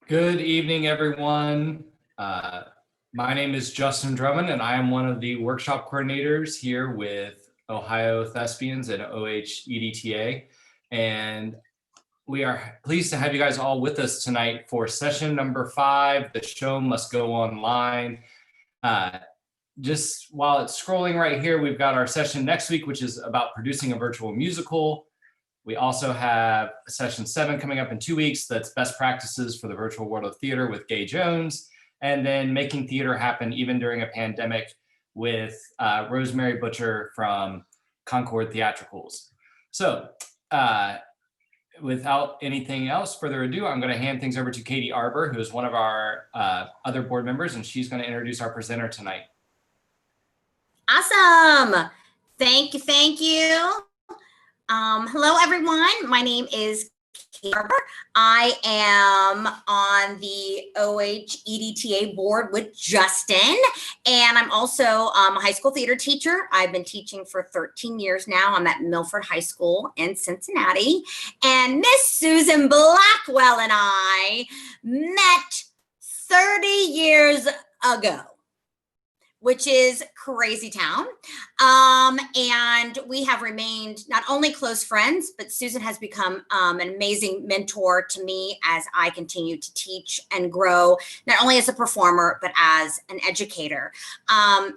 Good evening, everyone. Uh, my name is Justin Drummond, and I am one of the workshop coordinators here with Ohio Thespians and OhEdTA. And we are pleased to have you guys all with us tonight for session number 5, The Show Must Go Online. Just while it's scrolling right here, we've got our session next week, which is about producing a virtual musical. We also have session 7 coming up in 2 weeks. That's best practices for the virtual world of theater with Gay Jones, and then making theater happen even during a pandemic with Rosemary Butcher from Concord Theatricals. So without anything else further ado, I'm going to hand things over to Katie Arbor, who is one of our other board members, and she's going to introduce our presenter tonight. Awesome. Thank you. Thank you. Hello, everyone. My name is Kate Barber. I am on the OhEdTA board with Justin, and I'm also a high school theater teacher. I've been teaching for 13 years now. I'm at Milford High School in Cincinnati, and Miss Susan Blackwell and I met 30 years ago, which is crazy town. And we have remained not only close friends, but Susan has become an amazing mentor to me as I continue to teach and grow, not only as a performer, but as an educator.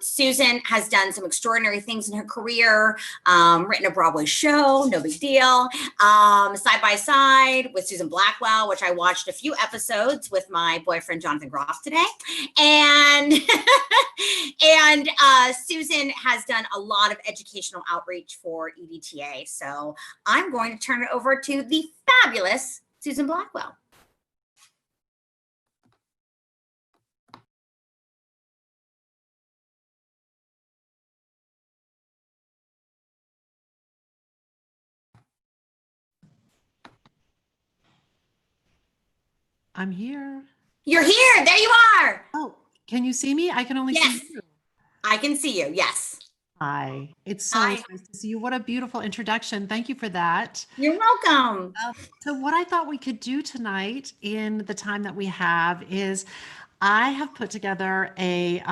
Susan has done some extraordinary things in her career, written a Broadway show, no big deal, Side by Side with Susan Blackwell, which I watched a few episodes with my boyfriend, Jonathan Groff today. And Susan has done a lot of educational outreach for EDTA. So I'm going to turn it over to the fabulous Susan Blackwell. I'm here. You're here. There you are. Oh, can you see me? I can only see you. I can see you. Yes. Hi. It's so nice to see you. What a beautiful introduction. Thank you for that. You're welcome. So what I thought we could do tonight in the time that we have is I have put together a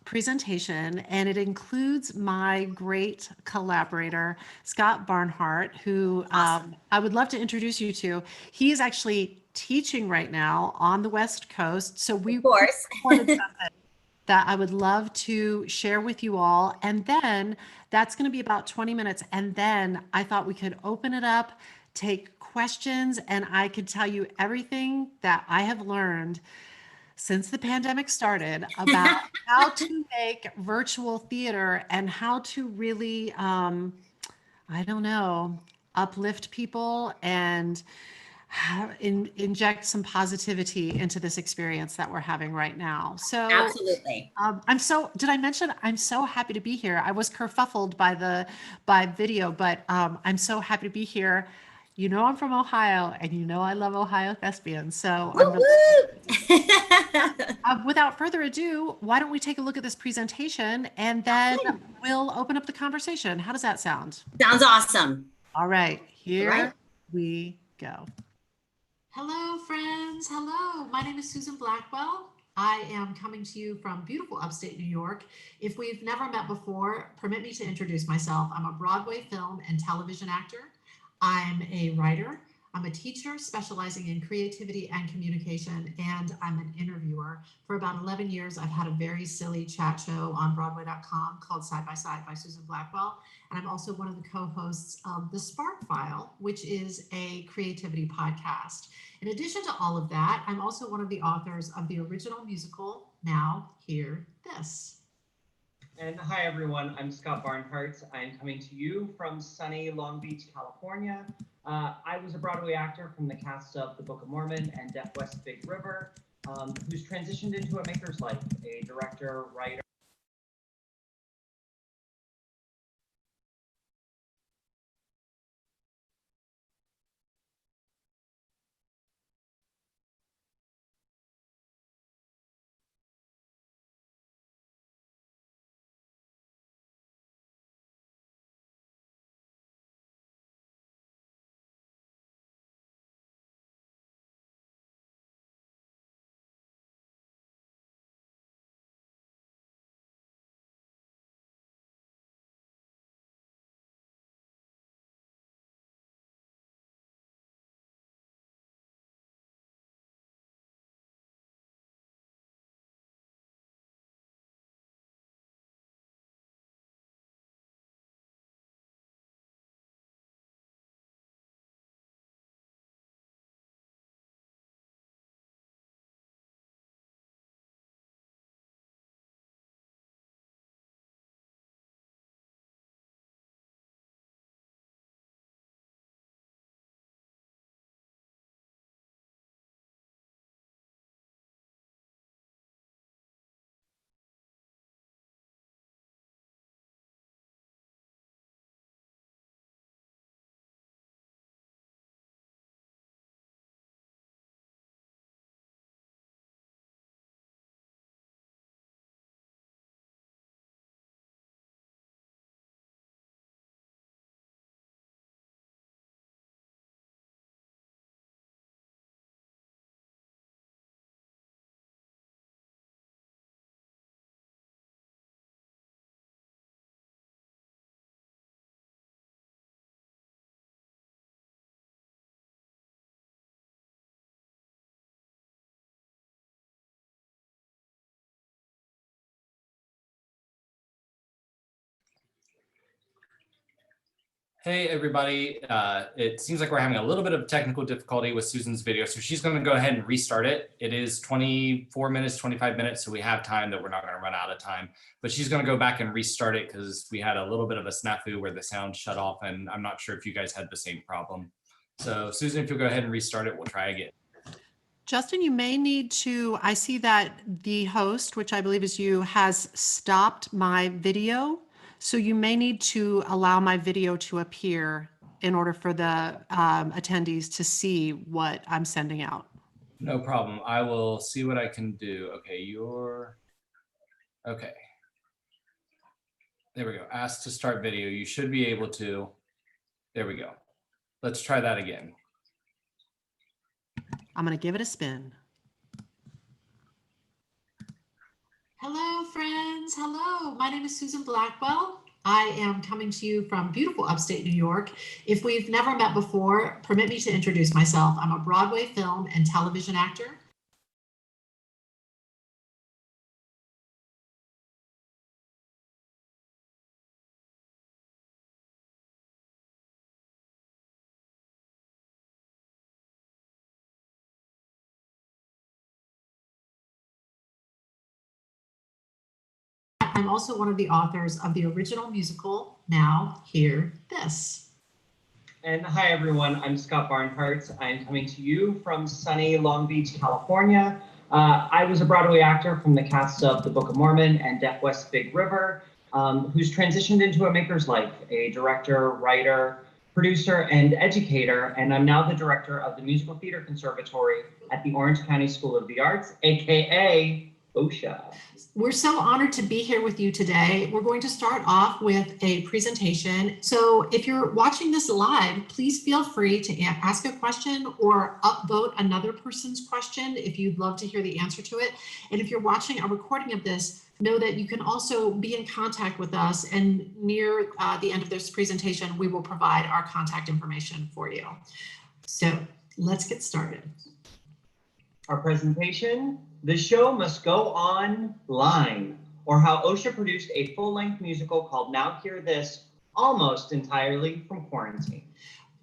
presentation, and it includes my great collaborator, Scott Barnhart, who Awesome. I would love to introduce you to. He is actually teaching right now on the West Coast. So we Of course. recorded something that I would love to share with you all. And then that's going to be about 20 minutes. And then I thought we could open it up, take questions, and I could tell you everything that I have learned since the pandemic started about how to make virtual theater and how to really, I don't know, uplift people and inject some positivity into this experience that we're having right now. So Absolutely. did I mention I'm so happy to be here? I was kerfuffled by video, but I'm so happy to be here. You know, I'm from Ohio, and you know I love Ohio Thespians. So without further ado, why don't we take a look at this presentation, and then we'll open up the conversation. How does that sound? Sounds awesome. All right, here we go. Hello, friends. Hello. My name is Susan Blackwell. I am coming to you from beautiful upstate New York. If we've never met before, permit me to introduce myself. I'm a Broadway film and television actor. I'm a writer. I'm a teacher specializing in creativity and communication, and I'm an interviewer. For about 11 years, I've had a very silly chat show on Broadway.com called Side by Side by Susan Blackwell. And I'm also one of the co-hosts of The Spark File, which is a creativity podcast. In addition to all of that, I'm also one of the authors of the original musical, Now Hear This. And hi, everyone. I'm Scott Barnhart. I'm coming to you from sunny Long Beach, California. I was a Broadway actor from the cast of The Book of Mormon and Deaf West Big River, who's transitioned into a maker's life, a director, writer, Hey, everybody. It seems like we're having a little bit of technical difficulty with Susan's video, so she's going to go ahead and restart it. It is 24 minutes, 25 minutes, so we have time that we're not going to run out of time. But she's going to go back and restart it because we had a little bit of a snafu where the sound shut off, and I'm not sure if you guys had the same problem. So Susan, if you'll go ahead and restart it, we'll try again. Justin, you may need to, I see that the host, which I believe is you, has stopped my video. So you may need to allow my video to appear in order for the attendees to see what I'm sending out. No problem. I will see what I can do. Okay, okay. There we go. Ask to start video. You should be able to. There we go. Let's try that again. I'm going to give it a spin. Hello, friends. Hello. My name is Susan Blackwell. I am coming to you from beautiful upstate New York. If we've never met before, permit me to introduce myself. I'm a Broadway film and television actor. I'm also one of the authors of the original musical, Now Hear This. And hi, everyone. I'm Scott Barnhart. I'm coming to you from sunny Long Beach, California. I was a Broadway actor from the cast of The Book of Mormon and Deaf West Big River, who's transitioned into a maker's life, a director, writer, producer, and educator. And I'm now the director of the Musical Theater Conservatory at the Orange County School of the Arts, AKA OhEdTA. We're so honored to be here with you today. We're going to start off with a presentation. So if you're watching this live, please feel free to ask a question or upvote another person's question if you'd love to hear the answer to it. And if you're watching a recording of this, know that you can also be in contact with us, and near the end of this presentation, we will provide our contact information for you. So let's get started. Our presentation, The Show Must Go Online, or how OhEdTA produced a full-length musical called Now Hear This, almost entirely from quarantine.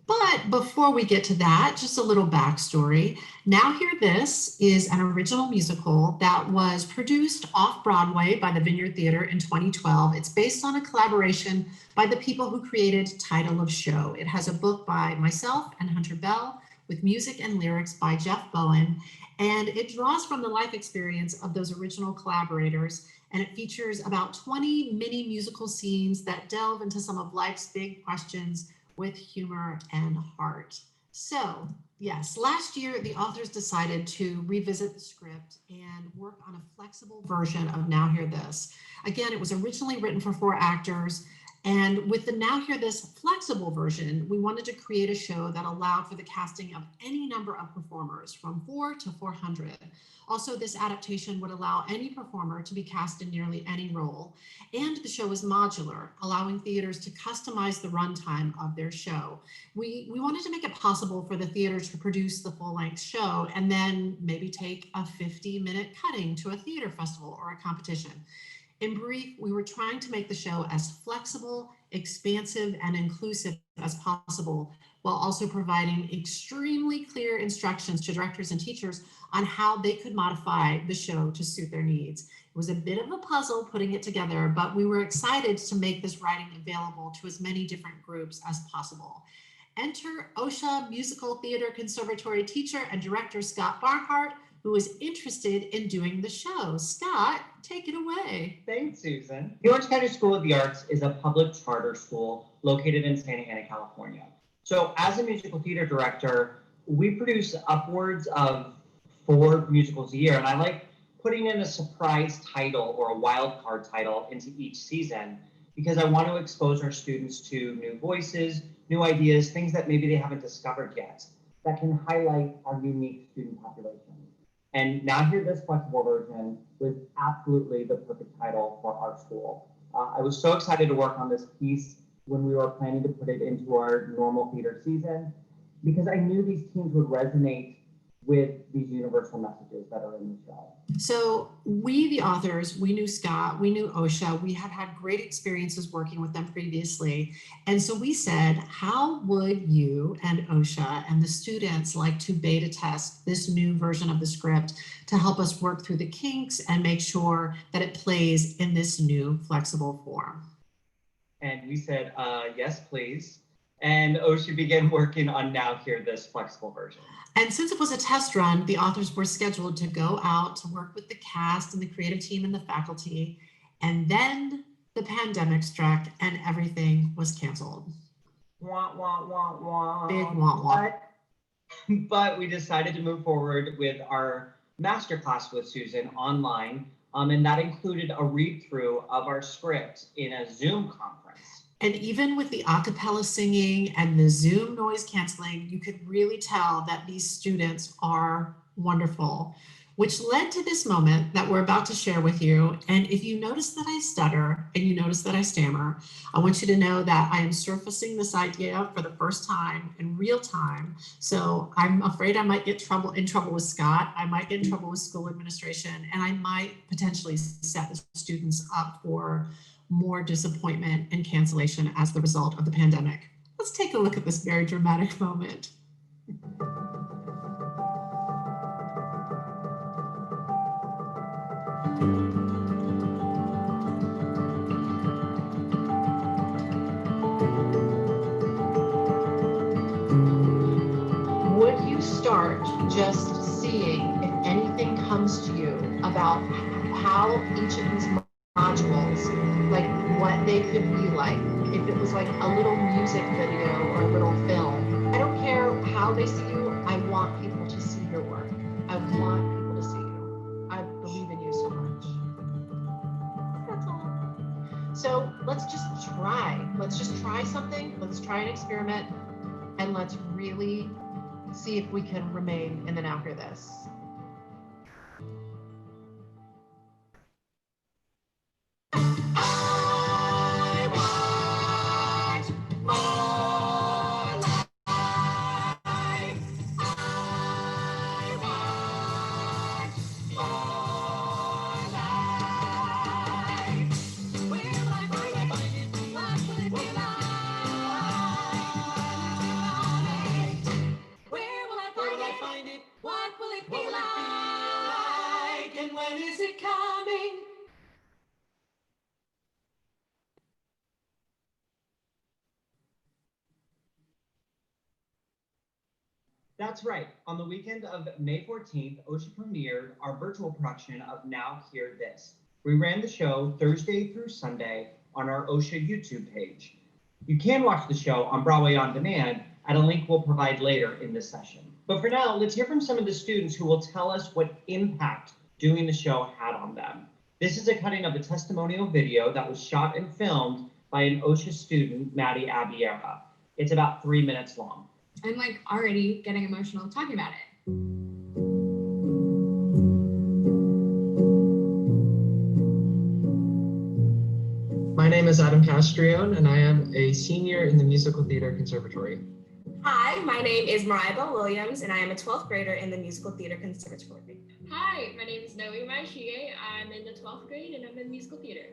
But before we get to that, just a little backstory. Now Hear This is an original musical that was produced off-Broadway by the Vineyard Theater in 2012. It's based on a collaboration by the people who created Title of Show. It has a book by myself and Hunter Bell with music and lyrics by Jeff Bowen. And it draws from the life experience of those original collaborators, and it features about 20 mini musical scenes that delve into some of life's big questions with humor and heart. So yes, last year the authors decided to revisit the script and work on a flexible version of Now Hear This. Again, it was originally written for 4 actors. And with the Now Hear This flexible version, we wanted to create a show that allowed for the casting of any number of performers from 4 to 400. Also, this adaptation would allow any performer to be cast in nearly any role. And the show is modular, allowing theaters to customize the runtime of their show. We wanted to make it possible for the theaters to produce the full-length show and then maybe take a 50-minute cutting to a theater festival or a competition. In brief, we were trying to make the show as flexible, expansive, and inclusive as possible, while also providing extremely clear instructions to directors and teachers on how they could modify the show to suit their needs. It was a bit of a puzzle putting it together, but we were excited to make this writing available to as many different groups as possible. Enter OhEdTA Musical Theater Conservatory teacher and director Scott Barnhart, who is interested in doing the show. Scott, take it away. Thanks, Susan. The Orange County School of the Arts is a public charter school located in Santa Ana, California. So as a musical theater director, we produce upwards of 4 musicals a year, and I like putting in a surprise title or a wild card title into each season because I want to expose our students to new voices, new ideas, things that maybe they haven't discovered yet that can highlight our unique student population. And Now Hear This flexible version was absolutely the perfect title for our school. I was so excited to work on this piece when we were planning to put it into our normal theater season because I knew these teams would resonate with these universal messages that are in the show. So we, the authors, we knew Scott, we knew OSHA, we had had great experiences working with them previously. And so we said, how would you and OSHA and the students like to beta test this new version of the script to help us work through the kinks and make sure that it plays in this new flexible form? And we said, yes, please. And OSHA began working on Now Hear This flexible version. And since it was a test run, the authors were scheduled to go out to work with the cast and the creative team and the faculty. And then the pandemic struck and everything was canceled. Wah, wah, wah, wah. Big wah wah. But we decided to move forward with our masterclass with Susan online. And that included a read through of our script in a Zoom conference. And even with the a cappella singing and the Zoom noise canceling, you could really tell that these students are wonderful, which led to this moment that we're about to share with you. And if you notice that I stutter and you notice that I stammer, I want you to know that I am surfacing this idea for the first time in real time. So I'm afraid I might get in trouble with Scott. I might get in trouble with school administration, and I might potentially set the students up for more disappointment and cancellation as the result of the pandemic. Let's take a look at this very dramatic moment. Would you start just seeing if anything comes to you about how each of these modules, like what they could be like, if it was like a little music video or a little film? I don't care how they see you. I want people to see your work. I want people to see you. I believe in you so much. That's all. So let's just try. Let's just try something. Let's try an experiment, and let's really see if we can remain in the Now Hear This. That's right. On the weekend of May 14th, OSHA premiered our virtual production of Now Hear This. We ran the show Thursday through Sunday on our OSHA YouTube page. You can watch the show on Broadway On Demand at a link we'll provide later in this session. But for now, let's hear from some of the students who will tell us what impact doing the show had on them. This is a cutting of a testimonial video that was shot and filmed by an OSHA student, Maddie Abiera. It's about 3 minutes long. I'm like already getting emotional talking about it. My name is Adam Castrione, and I am a senior in the Musical Theater Conservatory. Hi, my name is Mariah Bell Williams, and I am a 12th grader in the Musical Theater Conservatory. Hi, my name is Noe Maishige. I'm in the 12th grade, and I'm in musical theater.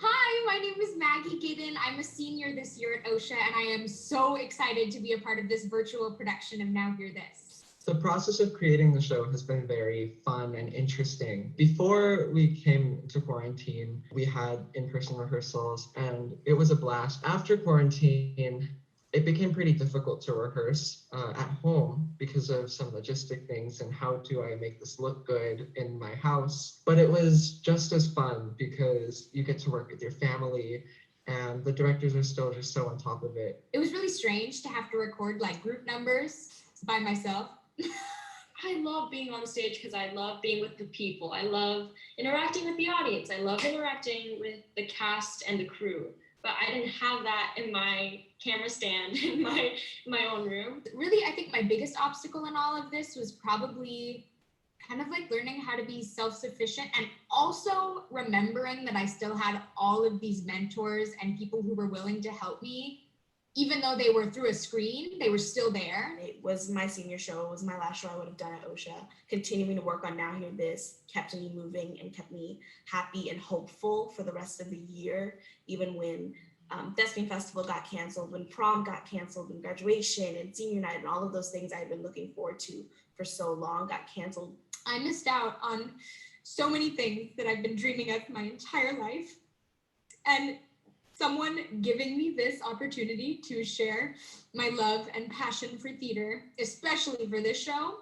Hi, my name is Maggie Giddon. I'm a senior this year at OSHA, and I am so excited to be a part of this virtual production of Now Hear This. The process of creating the show has been very fun and interesting. Before we came to quarantine, we had in-person rehearsals, and it was a blast. After quarantine, it became pretty difficult to rehearse at home because of some logistic things and how do I make this look good in my house. But it was just as fun because you get to work with your family and the directors are still just so on top of it. It was really strange to have to record like group numbers by myself. I love being on stage because I love being with the people. I love interacting with the audience. I love interacting with the cast and the crew. But I didn't have that in my camera stand in my own room. Really, I think my biggest obstacle in all of this was probably kind of like learning how to be self-sufficient and also remembering that I still had all of these mentors and people who were willing to help me even though they were through a screen, they were still there. It was my senior show. It was my last show I would have done at OhEdTA. Continuing to work on Now Hear This kept me moving and kept me happy and hopeful for the rest of the year, even when Thespian Festival got canceled, when prom got canceled, when graduation and senior night and all of those things I had been looking forward to for so long got canceled. I missed out on so many things that I've been dreaming of my entire life. And someone giving me this opportunity to share my love and passion for theater, especially for this show,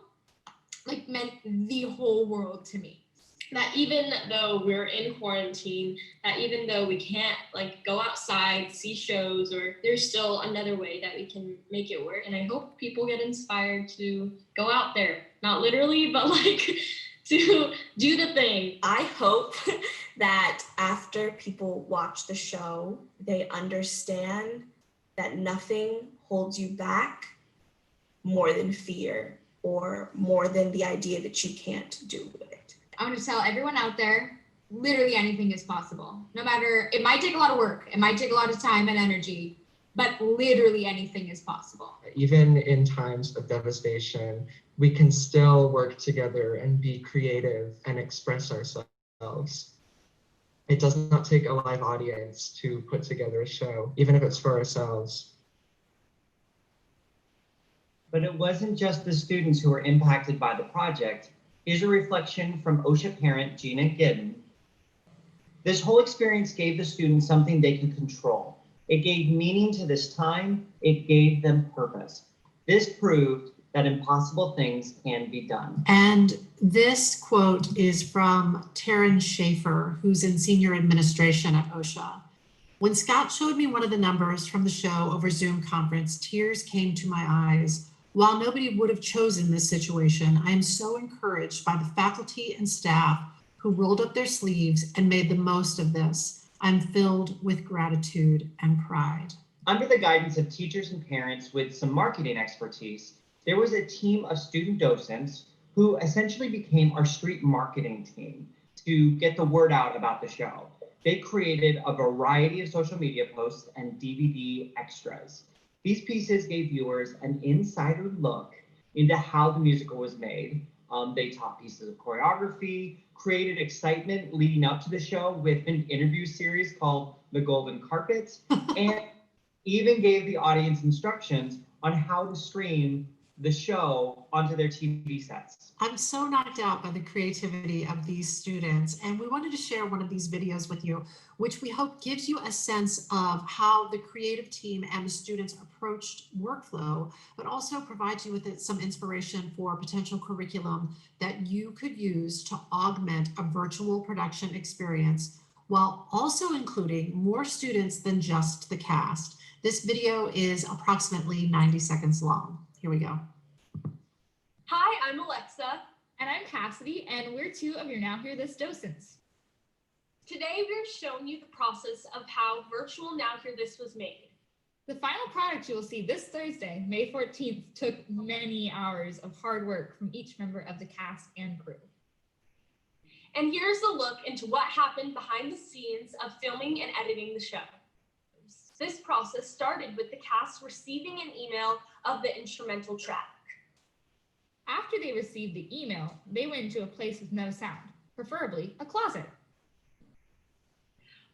like meant the whole world to me. That even though we're in quarantine, that even though we can't like go outside, see shows, or there's still another way that we can make it work. And I hope people get inspired to go out there, not literally, but like to do the thing. I hope that after people watch the show, they understand that nothing holds you back more than fear or more than the idea that you can't do it. I want to tell everyone out there, literally anything is possible. No matter, it might take a lot of work, it might take a lot of time and energy, but literally anything is possible. Even in times of devastation, we can still work together and be creative and express ourselves. It does not take a live audience to put together a show, even if it's for ourselves. But it wasn't just the students who were impacted by the project. Here's a reflection from OhEdTA parent Gina Gidden. This whole experience gave the students something they could control. It gave meaning to this time. It gave them purpose. This proved that impossible things can be done. And this quote is from Taryn Schaefer, who's in senior administration at OhEdTA. When Scott showed me one of the numbers from the show over Zoom conference, tears came to my eyes. While nobody would have chosen this situation, I am so encouraged by the faculty and staff who rolled up their sleeves and made the most of this. I'm filled with gratitude and pride. Under the guidance of teachers and parents with some marketing expertise, there was a team of student docents who essentially became our street marketing team to get the word out about the show. They created a variety of social media posts and DVD extras. These pieces gave viewers an insider look into how the musical was made. They taught pieces of choreography, created excitement leading up to the show with an interview series called The Golden Carpet, and even gave the audience instructions on how to stream the show onto their TV sets. I'm so knocked out by the creativity of these students, and we wanted to share one of these videos with you, which we hope gives you a sense of how the creative team and the students approached workflow, but also provides you with some inspiration for potential curriculum that you could use to augment a virtual production experience, while also including more students than just the cast. This video is approximately 90 seconds long. Here we go. Hi, I'm Alexa. And I'm Cassidy, and we're two of your Now Hear This docents. Today, we're showing you the process of how virtual Now Hear This was made. The final product you will see this Thursday, May 14th, took many hours of hard work from each member of the cast and crew. And here's a look into what happened behind the scenes of filming and editing the show. This process started with the cast receiving an email of the instrumental track. After they received the email, they went into a place with no sound, preferably a closet.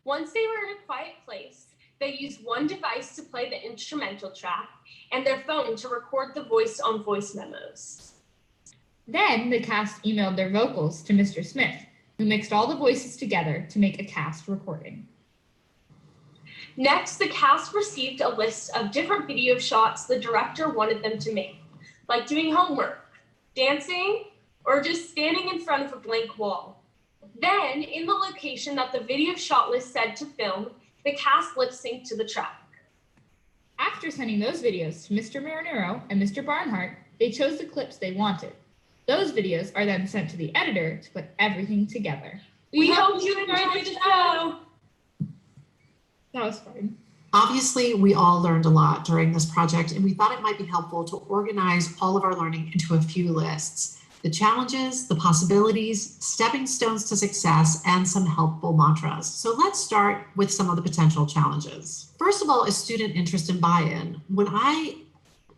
Once they were in a quiet place, they used one device to play the instrumental track and their phone to record the voice-on-voice memos. Then the cast emailed their vocals to Mr. Smith, who mixed all the voices together to make a cast recording. Next, the cast received a list of different video shots the director wanted them to make, like doing homework, dancing, or just standing in front of a blank wall. Then, in the location that the video shot list said to film, the cast lip-synced to the track. After sending those videos to Mr. Marinero and Mr. Barnhart, they chose the clips they wanted. Those videos are then sent to the editor to put everything together. We hope you enjoyed the show! That was fun. Obviously, we all learned a lot during this project, and we thought it might be helpful to organize all of our learning into a few lists. the challenges, the possibilities, stepping stones to success, and some helpful mantras. So let's start with some of the potential challenges. First of all, is student interest and buy-in. When I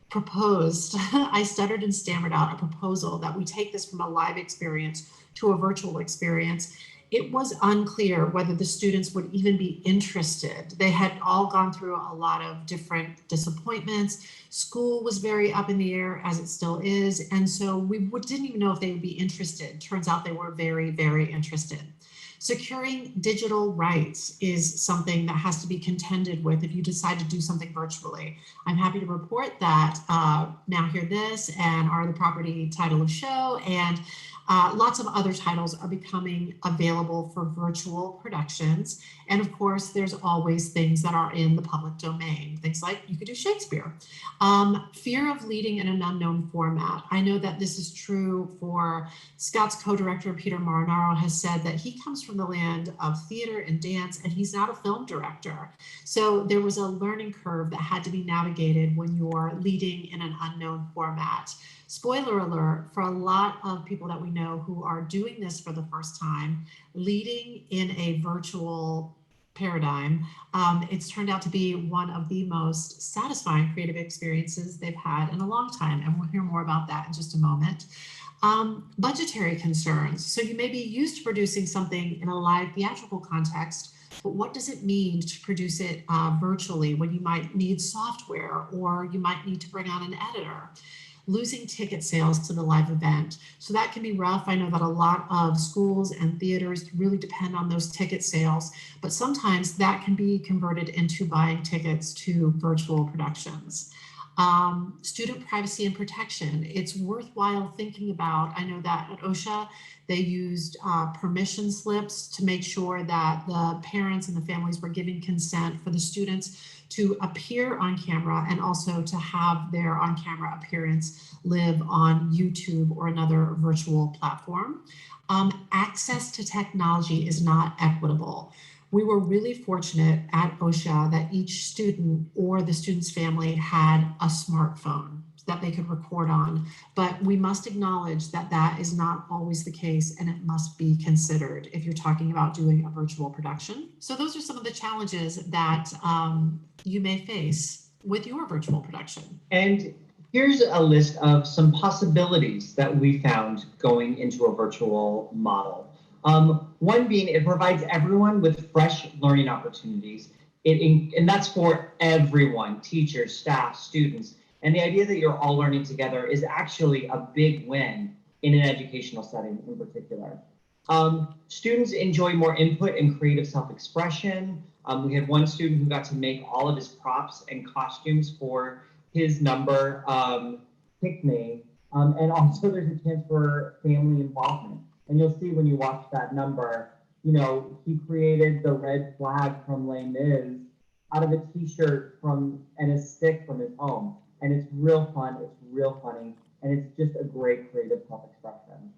proposed, I stuttered and stammered out a proposal that we take this from a live experience to a virtual experience. It was unclear whether the students would even be interested. They had all gone through a lot of different disappointments. School was very up in the air, as it still is. And so we didn't even know if they would be interested. Turns out they were very, very interested. Securing digital rights is something that has to be contended with if you decide to do something virtually. I'm happy to report that Now Hear This and Are the Property title of show and lots of other titles are becoming available for virtual productions. And of course, there's always things that are in the public domain, things like you could do Shakespeare. Fear of leading in an unknown format. I know that this is true for Scott's co-director, Peter Marinaro, has said that he comes from the land of theater and dance, and he's not a film director. So there was a learning curve that had to be navigated when you're leading in an unknown format. Spoiler alert, for a lot of people that we know who are doing this for the first time, leading in a virtual paradigm, it's turned out to be one of the most satisfying creative experiences they've had in a long time. And we'll hear more about that in just a moment. Budgetary concerns. So you may be used to producing something in a live theatrical context, but what does it mean to produce it virtually when you might need software or you might need to bring on an editor? Losing ticket sales to the live event. So that can be rough. I know that a lot of schools and theaters really depend on those ticket sales, but sometimes that can be converted into buying tickets to virtual productions. Student privacy and protection. It's worthwhile thinking about. I know that at OhEdTA, they used permission slips to make sure that the parents and the families were giving consent for the students to appear on camera and also to have their on-camera appearance live on YouTube or another virtual platform. Access to technology is not equitable. We were really fortunate at OhEdTA that each student or the student's family had a smartphone that they could record on, but we must acknowledge that that is not always the case and it must be considered if you're talking about doing a virtual production. So those are some of the challenges that you may face with your virtual production. And here's a list of some possibilities that we found going into a virtual model. One being it provides everyone with fresh learning opportunities. And that's for everyone, teachers, staff, students. And the idea that you're all learning together is actually a big win in an educational setting in particular. Students enjoy more input and creative self-expression. We had one student who got to make all of his props and costumes for his number, Pick Me. And also there's a chance for family involvement. And you'll see when you watch that number, you know, he created the red flag from Les Mis out of a t-shirt and a stick from his home. And it's real fun, it's real funny, and it's just a great creative self-expression.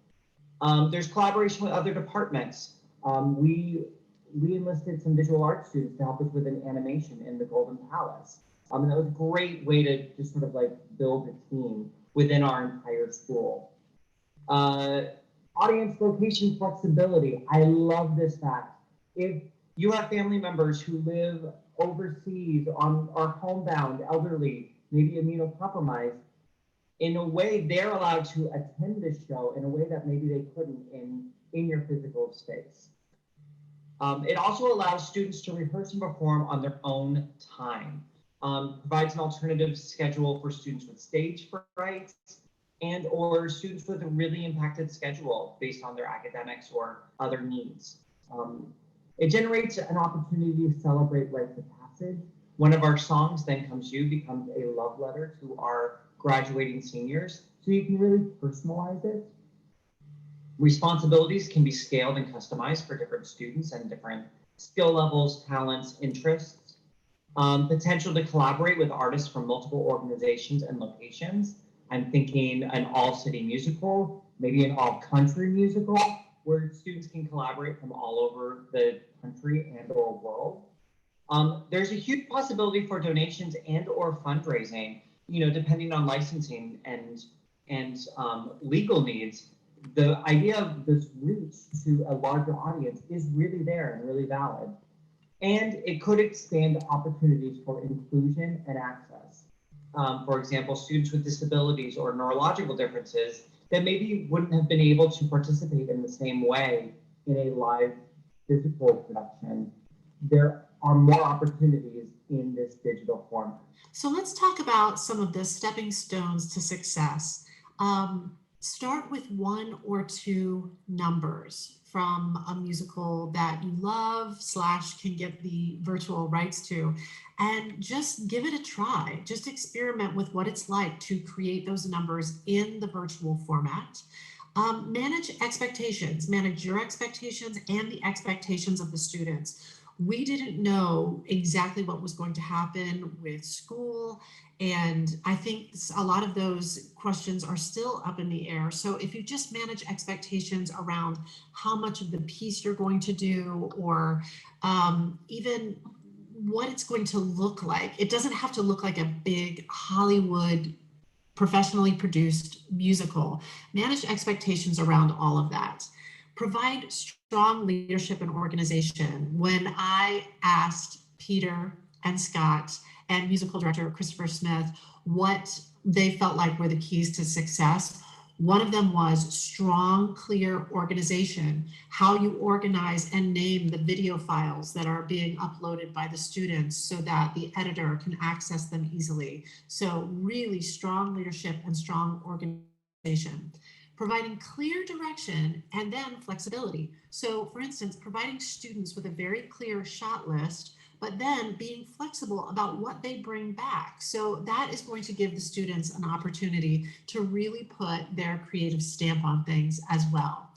There's collaboration with other departments. We enlisted some visual arts students to help us with an animation in the Golden Palace. And that was a great way to just sort of like build a team within our entire school. Audience location flexibility. I love this fact. If you have family members who live overseas are homebound, elderly, maybe immunocompromised, in a way they're allowed to attend this show in a way that maybe they couldn't in your physical space. It also allows students to rehearse and perform on their own time. Provides an alternative schedule for students with stage fright and or students with a really impacted schedule based on their academics or other needs. It generates an opportunity to celebrate rites of passage. One of our songs, Then Comes You, becomes a love letter to our graduating seniors, so you can really personalize it. Responsibilities can be scaled and customized for different students and different skill levels, talents, interests. Potential to collaborate with artists from multiple organizations and locations. I'm thinking an all-city musical, maybe an all-country musical, where students can collaborate from all over the country and or world. There's a huge possibility for donations and or fundraising, you know, depending on licensing and legal needs. the idea of this reach to a larger audience is really there and really valid. And it could expand opportunities for inclusion and access. For example, students with disabilities or neurological differences that maybe wouldn't have been able to participate in the same way in a live physical production. There are more opportunities in this digital format. So let's talk about some of the stepping stones to success. Start with one or two numbers from a musical that you love / can get the virtual rights to, and just give it a try. Just experiment with what it's like to create those numbers in the virtual format. Manage expectations, manage your expectations and the expectations of the students. We didn't know exactly what was going to happen with school, and I think a lot of those questions are still up in the air. So if you just manage expectations around how much of the piece you're going to do, or even what it's going to look like, it doesn't have to look like a big Hollywood professionally produced musical. Manage expectations around all of that. Provide strong leadership and organization. When I asked Peter and Scott and musical director Christopher Smith what they felt like were the keys to success, one of them was strong, clear organization, how you organize and name the video files that are being uploaded by the students so that the editor can access them easily. So really strong leadership and strong organization. Providing clear direction and then flexibility. So for instance, providing students with a very clear shot list, but then being flexible about what they bring back. So that is going to give the students an opportunity to really put their creative stamp on things as well.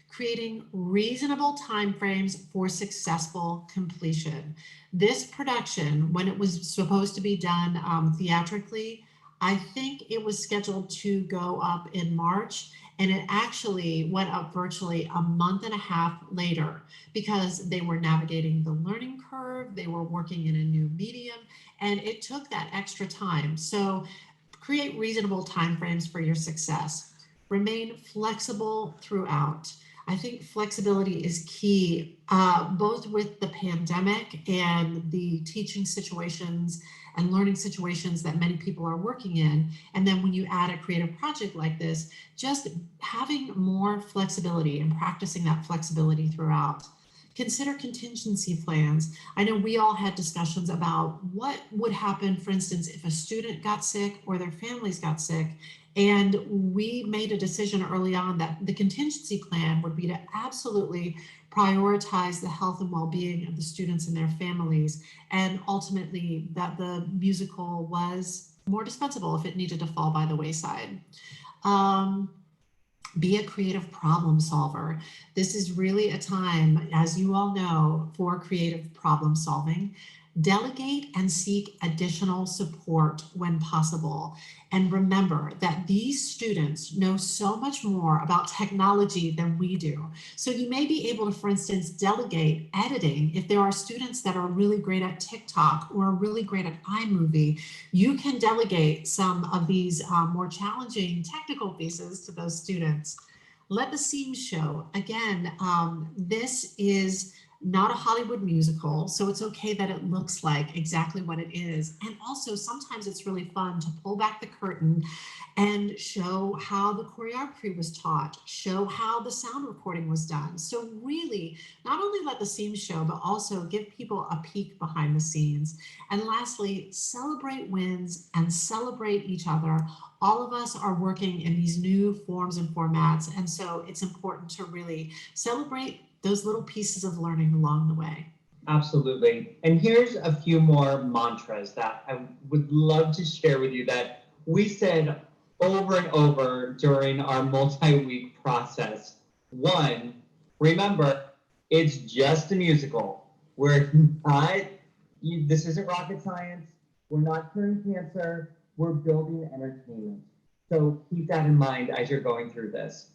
Creating reasonable timeframes for successful completion. This production, when it was supposed to be done theatrically, I think it was scheduled to go up in March, and it actually went up virtually a month and a half later because they were navigating the learning curve, they were working in a new medium, and it took that extra time. So create reasonable timeframes for your success. Remain flexible throughout. I think flexibility is key, both with the pandemic and the teaching situations and learning situations that many people are working in. And then when you add a creative project like this, just having more flexibility and practicing that flexibility throughout. Consider contingency plans. I know we all had discussions about what would happen, for instance, if a student got sick or their families got sick. And we made a decision early on that the contingency plan would be to absolutely prioritize the health and well-being of the students and their families, and ultimately that the musical was more dispensable if it needed to fall by the wayside. Be a creative problem solver. This is really a time, as you all know, for creative problem solving. Delegate and seek additional support when possible. And remember that these students know so much more about technology than we do. So you may be able to, for instance, delegate editing. If there are students that are really great at TikTok or really great at iMovie, you can delegate some of these more challenging technical pieces to those students. Let the Scenes show. Again, this is not a Hollywood musical, so it's okay that it looks like exactly what it is. And also sometimes it's really fun to pull back the curtain and show how the choreography was taught, show how the sound recording was done. So really, not only let the scenes show, but also give people a peek behind the scenes. And lastly, celebrate wins and celebrate each other. All of us are working in these new forms and formats, and so it's important to really celebrate those little pieces of learning along the way. Absolutely. And here's a few more mantras that I would love to share with you that we said over and over during our multi-week process. One, remember, it's just a musical. We're not, this isn't rocket science. We're not curing cancer. We're building entertainment. So keep that in mind as you're going through this.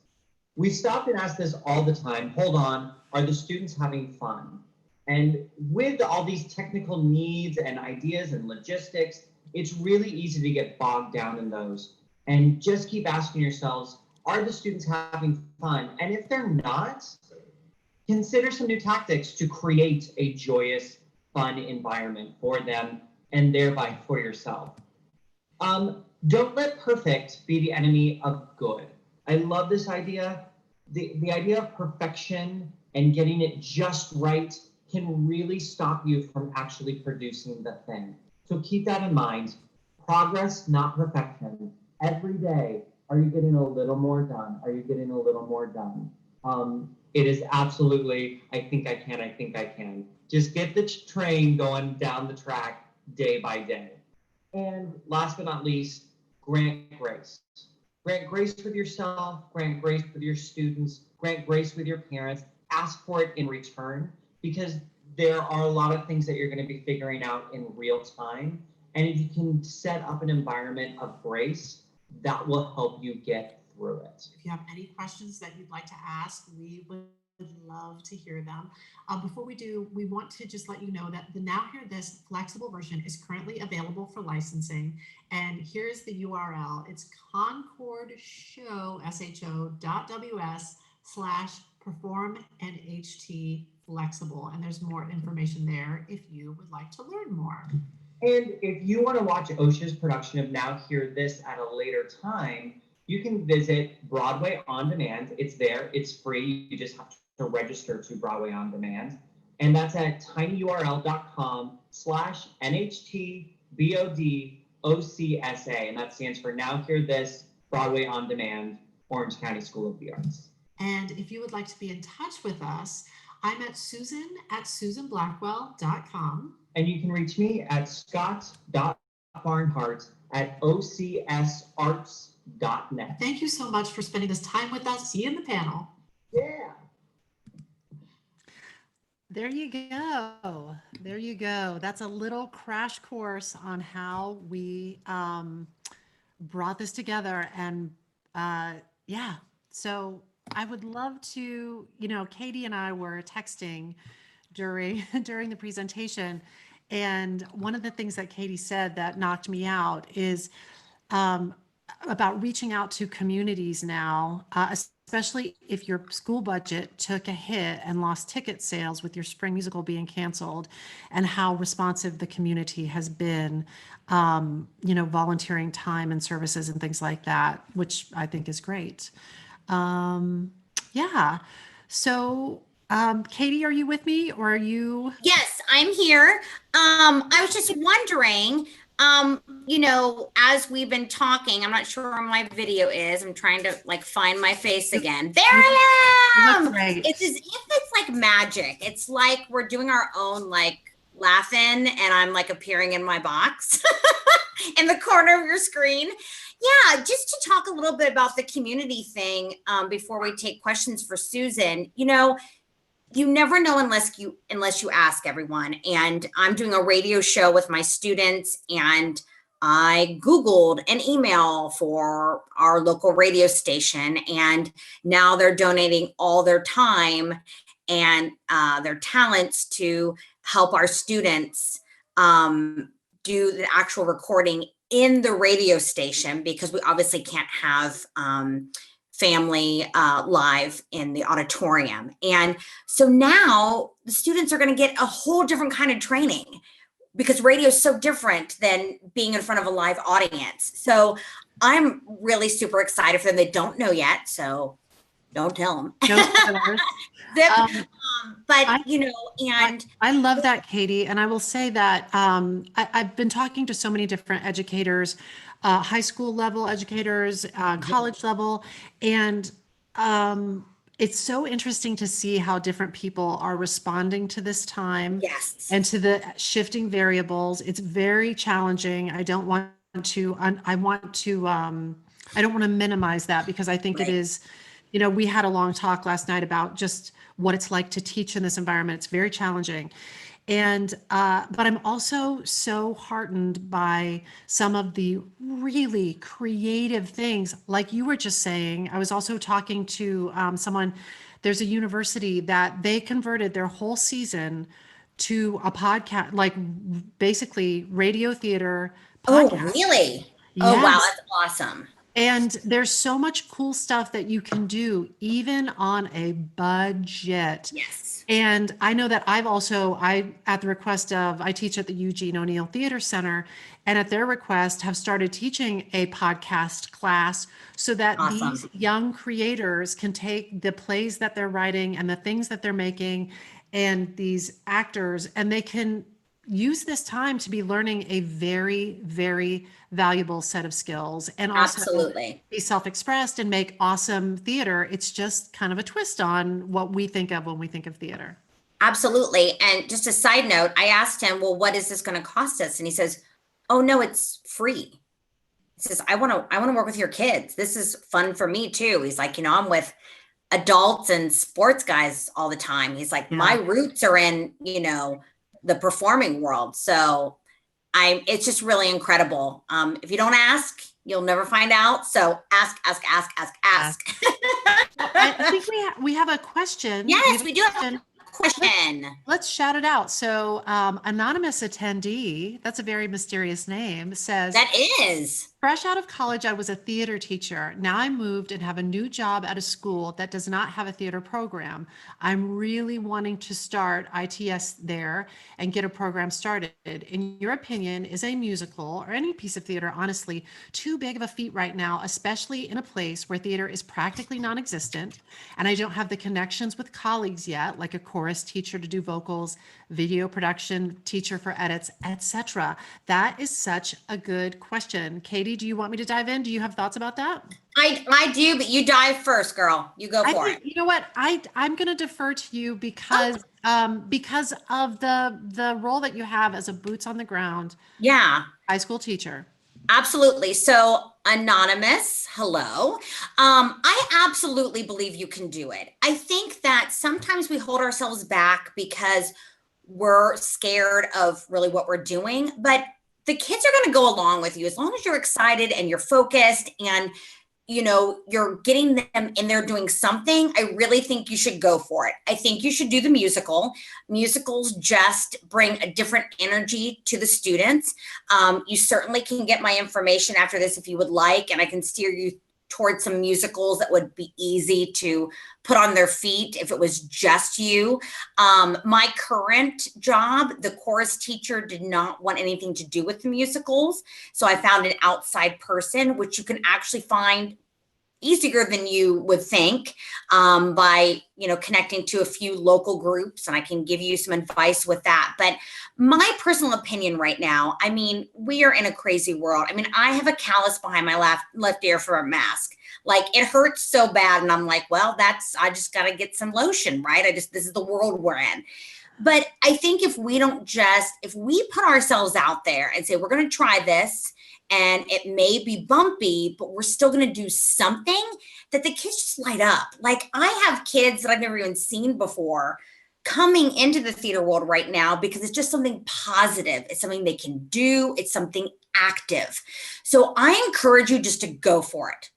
We stop and ask this all the time. Hold on, are the students having fun? And with all these technical needs and ideas and logistics, it's really easy to get bogged down in those. And just keep asking yourselves, Are the students having fun? And if they're not, consider some new tactics to create a joyous, fun environment for them and thereby for yourself. Don't let perfect be the enemy of good. I love this idea. The idea of perfection and getting it just right can really stop you from actually producing the thing. So keep that in mind. Progress, not perfection. Every day, are you getting a little more done? Are you getting a little more done? It is absolutely, I think I can, I think I can. Just get the train going down the track day by day. And last but not least, grant grace. Grant grace with yourself, grant grace with your students, grant grace with your parents. Ask for it in return, because there are a lot of things that you're going to be figuring out in real time. And if you can set up an environment of grace, that will help you get through it. If you have any questions that you'd like to ask, we would love to hear them. Before we do, we want to just let you know that the Now Hear This flexible version is currently available for licensing. And here's the URL. It's concordshow.ws/perform-NHT flexible. And there's more information there if you would like to learn more. And if you want to watch OhEdTA's production of Now Hear This at a later time, you can visit Broadway On Demand. It's there, it's free. You just have to register to Broadway On Demand. And that's at tinyurl.com/NHTBODOCSA. And that stands for Now Hear This, Broadway On Demand, Orange County School of the Arts. And if you would like to be in touch with us, I'm at Susan@SusanBlackwell.com. And you can reach me at scott.barnhart@OCSArts.net. Thank you so much for spending this time with us. See you in the panel. Yeah. There you go. There you go. That's a little crash course on how we brought this together. And yeah, so I would love to, Katie and I were texting during the presentation. And one of the things that Katie said that knocked me out is about reaching out to communities now, especially if your school budget took a hit and lost ticket sales with your spring musical being canceled, and how responsive the community has been, volunteering time and services and things like that, which I think is great. Yeah. So, Katie, are you with me, or are you? Yes, I'm here. I was just wondering, as we've been talking, I'm not sure where my video is. I'm trying to find my face again. There I am. It's as if it's like magic. It's like we're doing our own laughing, and I'm appearing in my box in the corner of your screen. Yeah, just to talk a little bit about the community thing before we take questions for Susan. You never know unless you ask, everyone. And I'm doing a radio show with my students, and I Googled an email for our local radio station, and now they're donating all their time and their talents to help our students do the actual recording in the radio station, because we obviously can't have family live in the auditorium. And so now the students are going to get a whole different kind of training, because radio is so different than being in front of a live audience. So I'm really super excited for them. They don't know yet, so don't tell them. I love that, Katie. And I will say that I've been talking to so many different educators, high school level educators, college level, and it's so interesting to see how different people are responding to this time. Yes. And to the shifting variables. It's very challenging. I don't want to minimize that, because I think it is, we had a long talk last night about just what it's like to teach in this environment. It's very challenging. And, but I'm also so heartened by some of the really creative things, like you were just saying. I was also talking to someone, there's a university that they converted their whole season to a podcast, basically radio theater podcast. Oh, really? Yes. Oh, wow, that's awesome. And there's so much cool stuff that you can do, even on a budget. Yes. And I know that at the request of, I teach at the Eugene O'Neill Theater Center, and at their request have started teaching a podcast class so that Awesome. these young creators can take the plays that they're writing and the things that they're making and these actors, and they can use this time to be learning a very, very valuable set of skills and also Absolutely. be self-expressed and make awesome theater. It's just kind of a twist on what we think of when we think of theater. Absolutely. And just a side note, I asked him, well, what is this going to cost us? And he says, oh no, it's free. He says, I want to work with your kids. This is fun for me too. He's like, I'm with adults and sports guys all the time. He's like, my roots are in, the performing world. So it's just really incredible. If you don't ask, you'll never find out. So ask. I think we have a question. Yes, we do have a question. Let's shout it out. So anonymous attendee, that's a very mysterious name, says, that is. Fresh out of college, I was a theater teacher. Now I moved and have a new job at a school that does not have a theater program. I'm really wanting to start ITS there and get a program started. In your opinion, is a musical or any piece of theater, honestly, too big of a feat right now, especially in a place where theater is practically non-existent and I don't have the connections with colleagues yet, like a chorus teacher to do vocals, video production, teacher for edits, etc.? That is such a good question. Katie, do you want me to dive in? Do you have thoughts about that? I do, but you dive first, girl. You go for it. You know what? I'm going to defer to you because of the role that you have as a boots on the ground high school teacher. Absolutely. So anonymous, hello. I absolutely believe you can do it. I think that sometimes we hold ourselves back because we're scared of really what we're doing, but the kids are going to go along with you as long as you're excited and you're focused and you're getting them in there doing something. I really think you should go for it. I think you should do the musical. Musicals just bring a different energy to the students. You certainly can get my information after this if you would like, and I can steer you towards some musicals that would be easy to put on their feet if it was just you. My current job, the chorus teacher did not want anything to do with the musicals. So I found an outside person, which you can actually find easier than you would think by connecting to a few local groups, and I can give you some advice with that. But my personal opinion right now, we are in a crazy world. I have a callus behind my left ear for a mask. Like, it hurts so bad, and I'm like, well, I just got to get some lotion, right? This is the world we're in. But I think if we put ourselves out there and say, we're going to try this, and it may be bumpy, but we're still going to do something, that the kids just light up. Like, I have kids that I've never even seen before coming into the theater world right now because it's just something positive. It's something they can do. It's something active. So I encourage you just to go for it,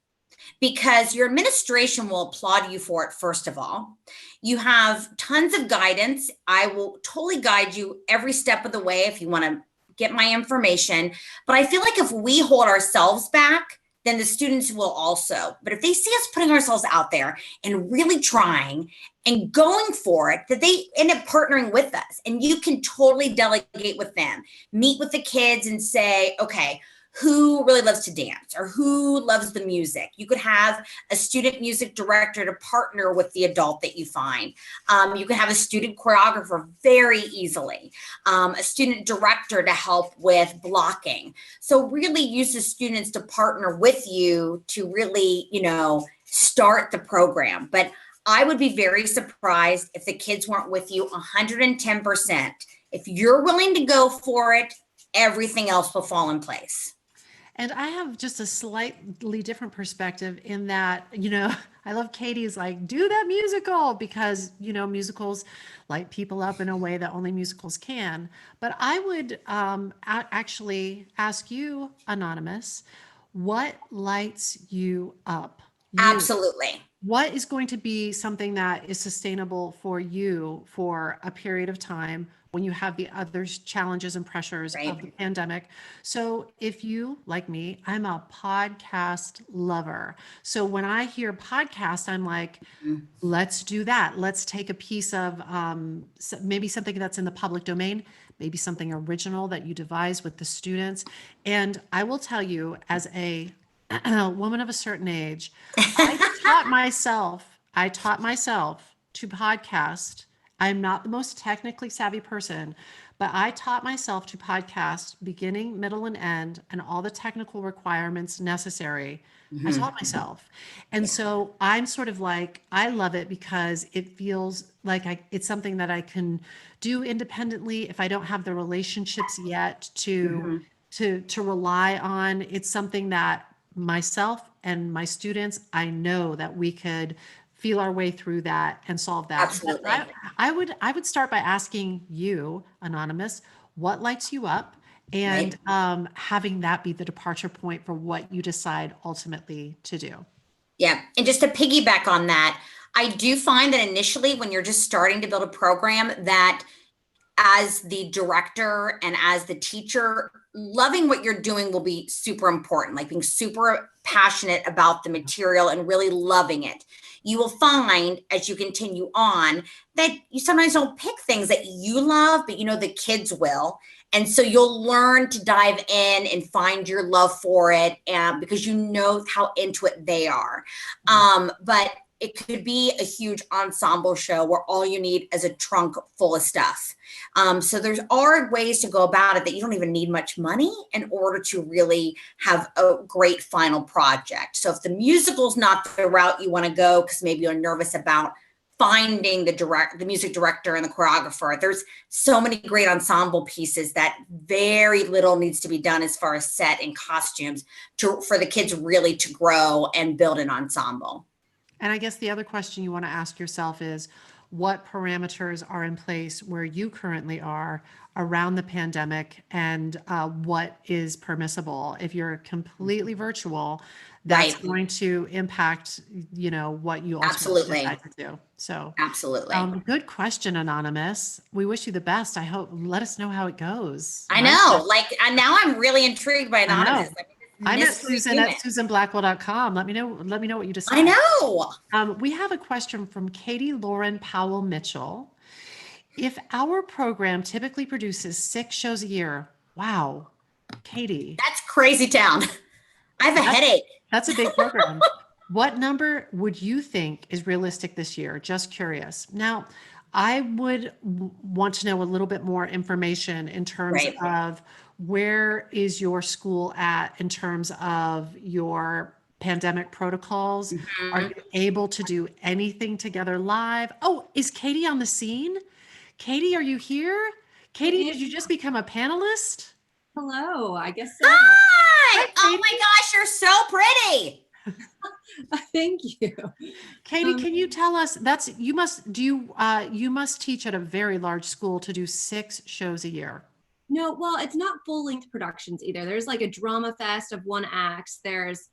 because your administration will applaud you for it, first of all. You have tons of guidance. I will totally guide you every step of the way if you want to get my information. But I feel like if we hold ourselves back, then the students will also. But if they see us putting ourselves out there and really trying and going for it, that they end up partnering with us. And you can totally delegate with them. Meet with the kids and say, okay, who really loves to dance or who loves the music? You could have a student music director to partner with the adult that you find. You can have a student choreographer very easily, a student director to help with blocking. So really use the students to partner with you to really, start the program. But I would be very surprised if the kids weren't with you 110%. If you're willing to go for it, everything else will fall in place. And I have just a slightly different perspective in that, I love Katie's like, do that musical, because, musicals light people up in a way that only musicals can. But I would actually ask you, Anonymous, what lights you up? Absolutely. What is going to be something that is sustainable for you for a period of time when you have the other challenges and pressures Right. of the pandemic. So if you, like me, I'm a podcast lover. So when I hear podcast, I'm like, Mhm. let's do that. Let's take a piece of maybe something that's in the public domain, maybe something original that you devise with the students. And I will tell you, as a woman of a certain age, I taught myself to podcast. I'm not the most technically savvy person, but I taught myself to podcast beginning, middle, and end, and all the technical requirements necessary. I Mhm. taught myself. And so I'm sort of like, I love it because it feels like it's something that I can do independently if I don't have the relationships yet to Mhm. to rely on. It's something that myself and my students, I know that we could feel our way through that and solve that. But Absolutely. I would start by asking you, Anonymous, what lights you up, and Right. having that be the departure point for what you decide ultimately to do. Yeah. And just to piggyback on that, I do find that initially when you're just starting to build a program, that as the director and as the teacher, loving what you're doing will be super important, like being super passionate about the material and really loving it. You will find as you continue on that you sometimes don't pick things that you love, but you know the kids will. And so you'll learn to dive in and find your love for it, and because you know how into it they are. But it could be a huge ensemble show where all you need is a trunk full of stuff. So there's are ways to go about it that you don't even need much money in order to really have a great final project. So if the musical's not the route you want to go, because maybe you're nervous about finding the music director and the choreographer, there's so many great ensemble pieces that very little needs to be done as far as set and costumes for the kids really to grow and build an ensemble. And I guess the other question you want to ask yourself is, what parameters are in place where you currently are around the pandemic, and what is permissible? If you're completely virtual, that's Right. going to impact, what you ultimately Absolutely. decide to do. So, Absolutely. good question, Anonymous. We wish you the best. I hope, let us know how it goes. I know. And now I'm really intrigued by I know. Anonymous. Like, I met mystery Susan human. at SusanBlackwell.com. Let me know what you decide. I know. We have a question from Katie Lauren Powell Mitchell. If our program typically produces 6 shows a year, wow, Katie, That's crazy town. I have a headache. that's a big program. What number would you think is realistic this year? Just curious. Now, I would want to know a little bit more information in terms Right. of where is your school at in terms of your pandemic protocols? Are Mhm. you able to do anything together live? Oh, is Katie on the scene? Katie, are you here? Katie, did you just become a panelist? Hello, I guess so. Hi. Oh Katie. my gosh, you're so pretty. Thank you. Katie, can you tell us, you must teach at a very large school to do 6 shows a year. No, well, it's not full-length productions either. There's like a drama fest of 1 act. There's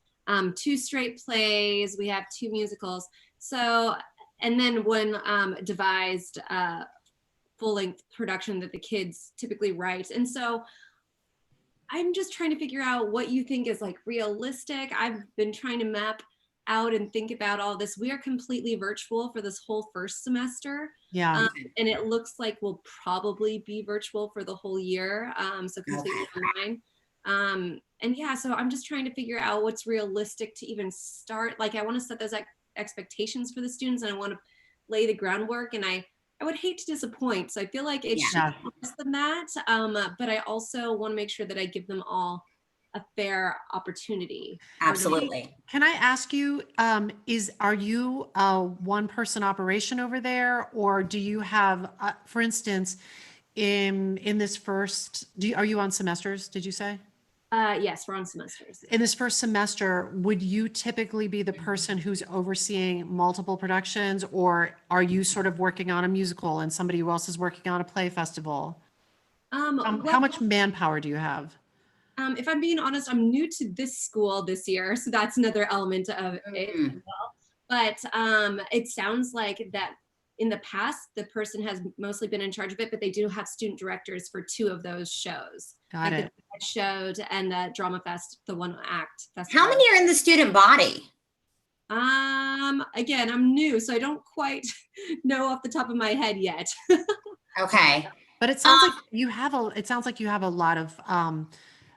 2 straight plays. We have 2 musicals. So, and then one devised full-length production that the kids typically write. And so I'm just trying to figure out what you think is like realistic. I've been trying to map out and think about all this. We are completely virtual for this whole first semester. Yeah. And it looks like we'll probably be virtual for the whole year. So completely online. And yeah, so I'm just trying to figure out what's realistic to even start. Like I want to set those expectations for the students, and I want to lay the groundwork, and I would hate to disappoint. So I feel like it should be less than that. But I also want to make sure that I give them all a fair opportunity. Absolutely. Can I ask you, are you a 1-person operation over there, or do you have, for instance, in this first, are you on semesters, did you say? Yes, we're on semesters. In this first semester, would you typically be the person who's overseeing multiple productions, or are you sort of working on a musical and somebody else is working on a play festival? How much manpower do you have? If I'm being honest, I'm new to this school this year, so that's another element of it as well. But it sounds like that in the past, the person has mostly been in charge of it, but they do have student directors for 2 of those shows. Got like it. The show and the Drama Fest, the one act festival. How many are in the student body? Again, I'm new, so I don't quite know off the top of my head yet. Okay. But it sounds like you have a lot of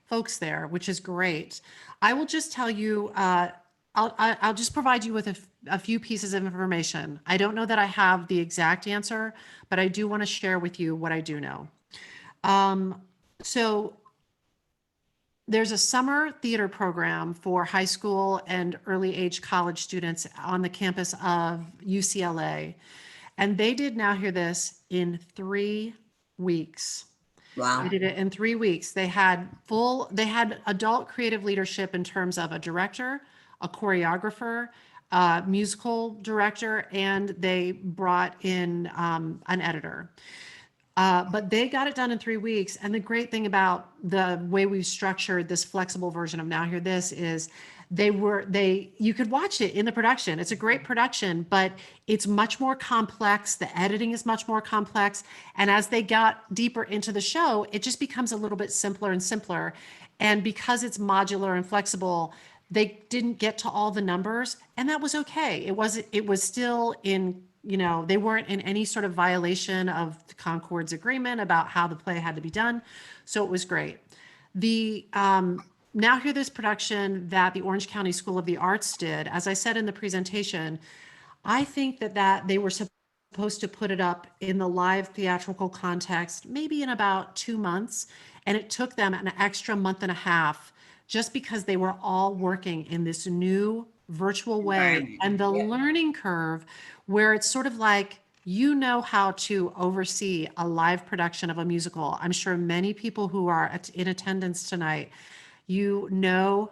folks there, which is great. I will just tell you, I'll just provide you with a few pieces of information. I don't know that I have the exact answer, but I do want to share with you what I do know. So there's a summer theater program for high school and early age college students on the campus of UCLA. And they did, now hear this, in 3 weeks. Wow. They did it in 3 weeks. They had adult creative leadership in terms of a director, a choreographer, a musical director, and they brought in an editor. But they got it done in 3 weeks. And the great thing about the way we've structured this flexible version of Now Hear This is you could watch it in the production. It's a great production, but it's much more complex. The editing is much more complex. And as they got deeper into the show, it just becomes a little bit simpler and simpler. And because it's modular and flexible, they didn't get to all the numbers, and that was okay. It was still in, they weren't in any sort of violation of the Concord's agreement about how the play had to be done. So it was great. The Now Hear This production that the Orange County School of the Arts did, as I said in the presentation, I think that they were supposed to put it up in the live theatrical context, maybe in about 2 months. And it took them an extra month and a half just because they were all working in this new virtual way. And the learning curve where it's sort of like, how to oversee a live production of a musical. I'm sure many people who are in attendance tonight,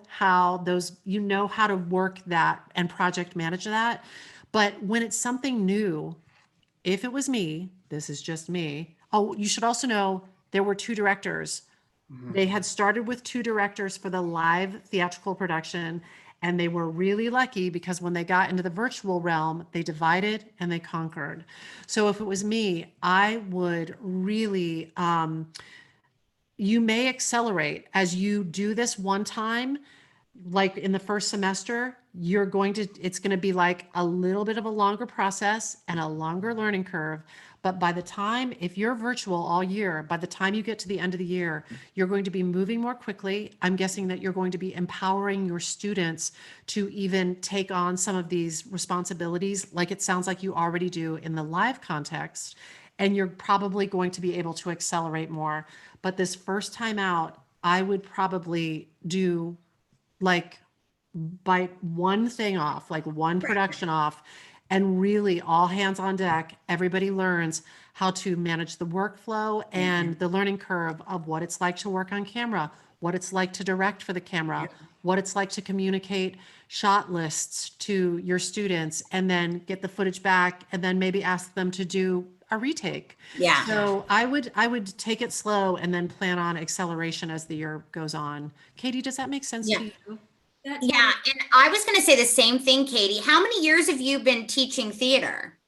how to work that and project manage that. But when it's something new, if it was me, this is just me. Oh, you should also know there were 2 directors. They had started with 2 directors for the live theatrical production, and they were really lucky because when they got into the virtual realm, they divided and they conquered. So if it was me, I would really, you may accelerate as you do this one time, like in the first semester, it's going to be like a little bit of a longer process and a longer learning curve. But by the time, if you're virtual all year, by the time you get to the end of the year, you're going to be moving more quickly. I'm guessing that you're going to be empowering your students to even take on some of these responsibilities, like it sounds like you already do in the live context. And you're probably going to be able to accelerate more. But this first time out, I would probably do like bite one thing off, like one production off, and really all hands on deck. Everybody learns how to manage the workflow and the learning curve of what it's like to work on camera, what it's like to direct for the camera, what it's like to communicate shot lists to your students, and then get the footage back and then maybe ask them to do a retake. Yeah. So I would take it slow and then plan on acceleration as the year goes on. Katie, does that make sense to you? Yeah, and I was going to say the same thing, Katie. How many years have you been teaching theater?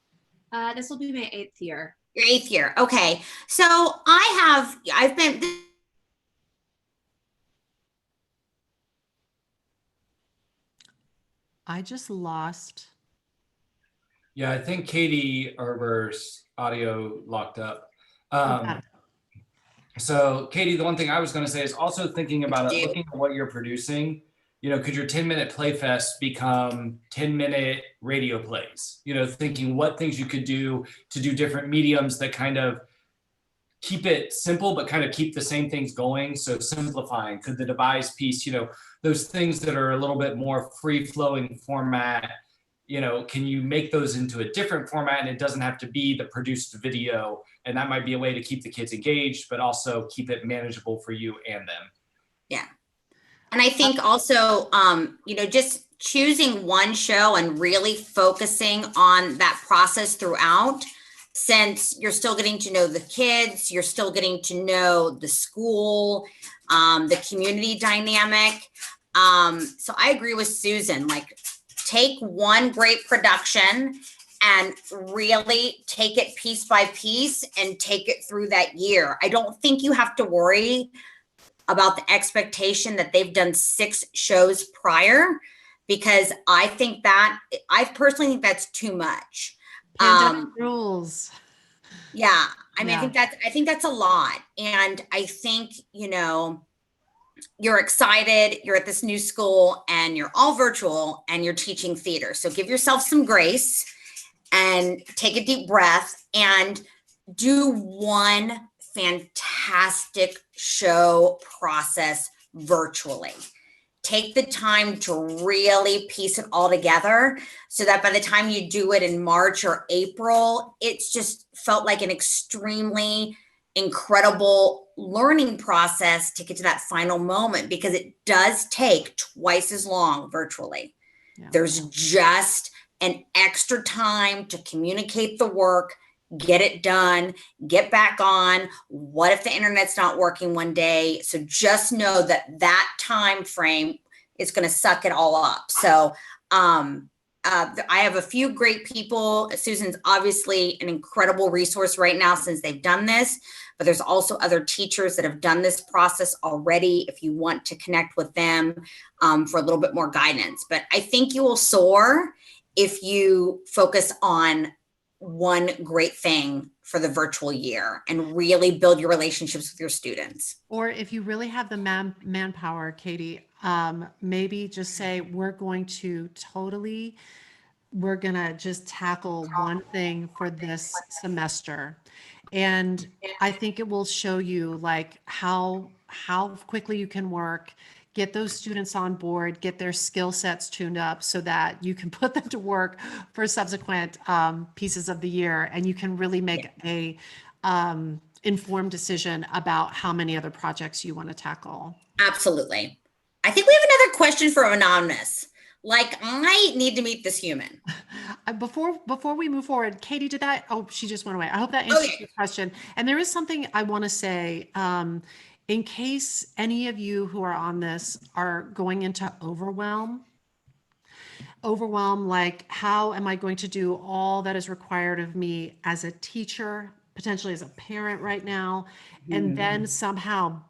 This will be my 8th year. Your 8th year. Okay. So I've been. I just lost. Yeah, I think Katie Herber's audio locked up. So Katie, the one thing I was going to say is also thinking about it, looking at what you're producing, could your 10-minute play fest become 10-minute radio plays? Thinking what things you could do to do different mediums that kind of keep it simple, but kind of keep the same things going. So simplifying, could the devise piece, those things that are a little bit more free flowing format, can you make those into a different format and it doesn't have to be the produced video? And that might be a way to keep the kids engaged, but also keep it manageable for you and them. Yeah. And I think also, just choosing one show and really focusing on that process throughout, since you're still getting to know the kids, you're still getting to know the school, the community dynamic. So I agree with Susan, like take one great production and really take it piece by piece and take it through that year. I don't think you have to worry about the expectation that they've done 6 shows prior, because I personally think that's too much. Pandemic rules. Yeah. I mean, Yeah. I think that's a lot. And I think, you're excited, you're at this new school and you're all virtual and you're teaching theater. So give yourself some grace and take a deep breath and do one fantastic show process virtually. Take the time to really piece it all together so that by the time you do it in March or April, it's just felt like an extremely incredible learning process to get to that final moment, because it does take twice as long virtually. Yeah. There's just an extra time to communicate the work, get it done, get back on. What if the internet's not working one day? So just know that time frame is going to suck it all up. So I have a few great people. Susan's obviously an incredible resource right now since they've done this, but there's also other teachers that have done this process already if you want to connect with them for a little bit more guidance. But I think you will soar if you focus on one great thing for the virtual year and really build your relationships with your students. Or if you really have the manpower, Katie, maybe just say, we're going to just tackle one thing for this semester. And I think it will show you like how quickly you can work, get those students on board, get their skill sets tuned up so that you can put them to work for subsequent pieces of the year. And you can really make a informed decision about how many other projects you want to tackle. Absolutely. I think we have another question from Anonymous. Like, I need to meet this human. Before we move forward, Katie, she just went away. I hope that answers your question. And there is something I want to say, in case any of you who are on this are going into overwhelm, like, how am I going to do all that is required of me as a teacher, potentially as a parent right now, and then somehow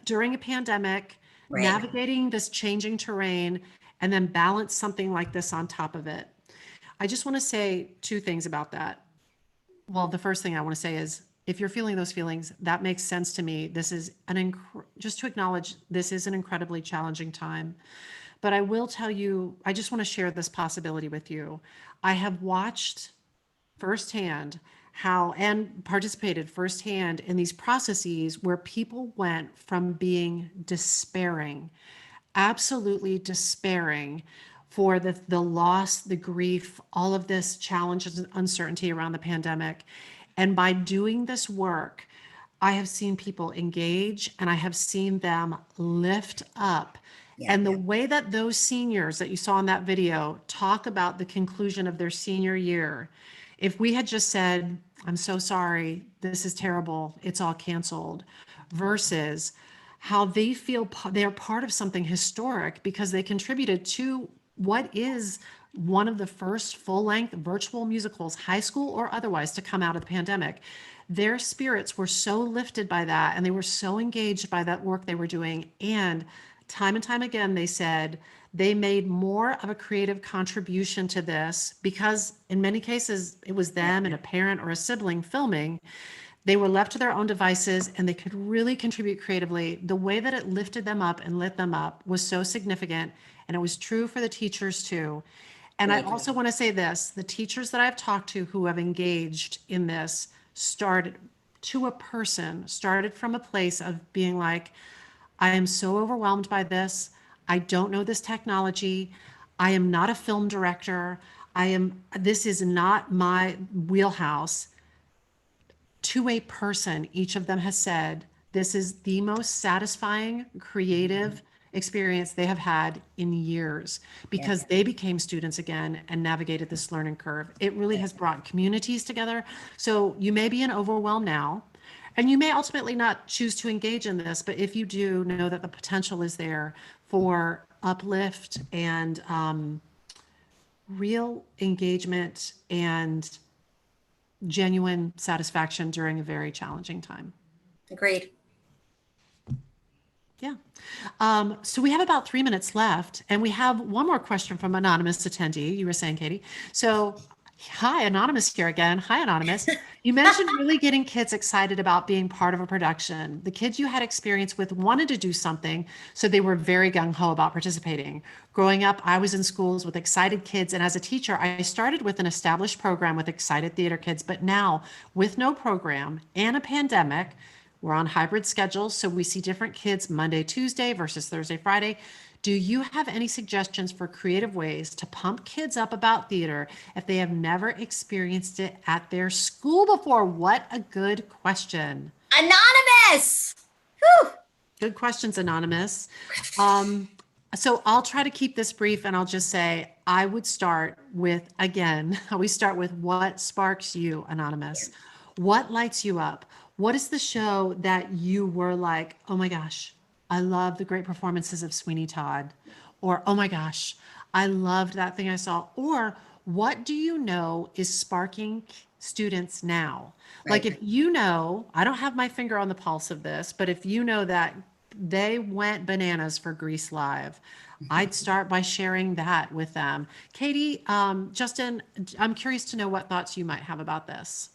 during a pandemic, navigating this changing terrain, and then balance something like this on top of it. I just want to say 2 things about that. Well, the first thing I want to say is, if you're feeling those feelings, that makes sense to me. This is just to acknowledge this is an incredibly challenging time. But I will tell you, I just want to share this possibility with you. I have watched firsthand and participated firsthand in these processes where people went from being despairing, absolutely despairing for the loss, the grief, all of this challenges and uncertainty around the pandemic. And by doing this work, I have seen people engage and I have seen them lift up. And the way that those seniors that you saw in that video talk about the conclusion of their senior year, if we had just said, I'm so sorry, this is terrible, it's all canceled, versus how they feel they're part of something historic because they contributed to what is one of the first full-length virtual musicals, high school or otherwise, to come out of the pandemic. Their spirits were so lifted by that, and they were so engaged by that work they were doing. And time again, they said they made more of a creative contribution to this because in many cases, it was them and a parent or a sibling filming. They were left to their own devices and they could really contribute creatively. The way that it lifted them up and lit them up was so significant. And it was true for the teachers too. And I also want to say this, the teachers that I've talked to who have engaged in this started from a place of being like, I am so overwhelmed by this. I don't know this technology. I am not a film director. This is not my wheelhouse. To a person, each of them has said, this is the most satisfying, creative experience they have had in years because they became students again and navigated this learning curve. It really has brought communities together. So you may be in overwhelm now, and you may ultimately not choose to engage in this, but if you do, know that the potential is there for uplift and real engagement and genuine satisfaction during a very challenging time. Agreed. Yeah. So we have about 3 minutes left, and we have one more question from anonymous attendee. You were saying, Katie. So, hi, anonymous here again. Hi, anonymous. You mentioned really getting kids excited about being part of a production. The kids you had experience with wanted to do something, so they were very gung-ho about participating. Growing up, I was in schools with excited kids, and as a teacher, I started with an established program with excited theater kids, but now with no program and a pandemic, we're on hybrid schedules, so we see different kids Monday, Tuesday versus Thursday, Friday. Do you have any suggestions for creative ways to pump kids up about theater if they have never experienced it at their school before? What a good question. Anonymous. Whew. Good questions, Anonymous. So I'll try to keep this brief, and I'll just say I would start with, again, we start with what sparks you, Anonymous. What lights you up? What is the show that you were like, oh my gosh, I love the great performances of Sweeney Todd? Or, oh my gosh, I loved that thing I saw. Or what do you know is sparking students now? Like if you know, I don't have my finger on the pulse of this, but if you know that they went bananas for Grease Live, I'd start by sharing that with them. Katie, Justin, I'm curious to know what thoughts you might have about this.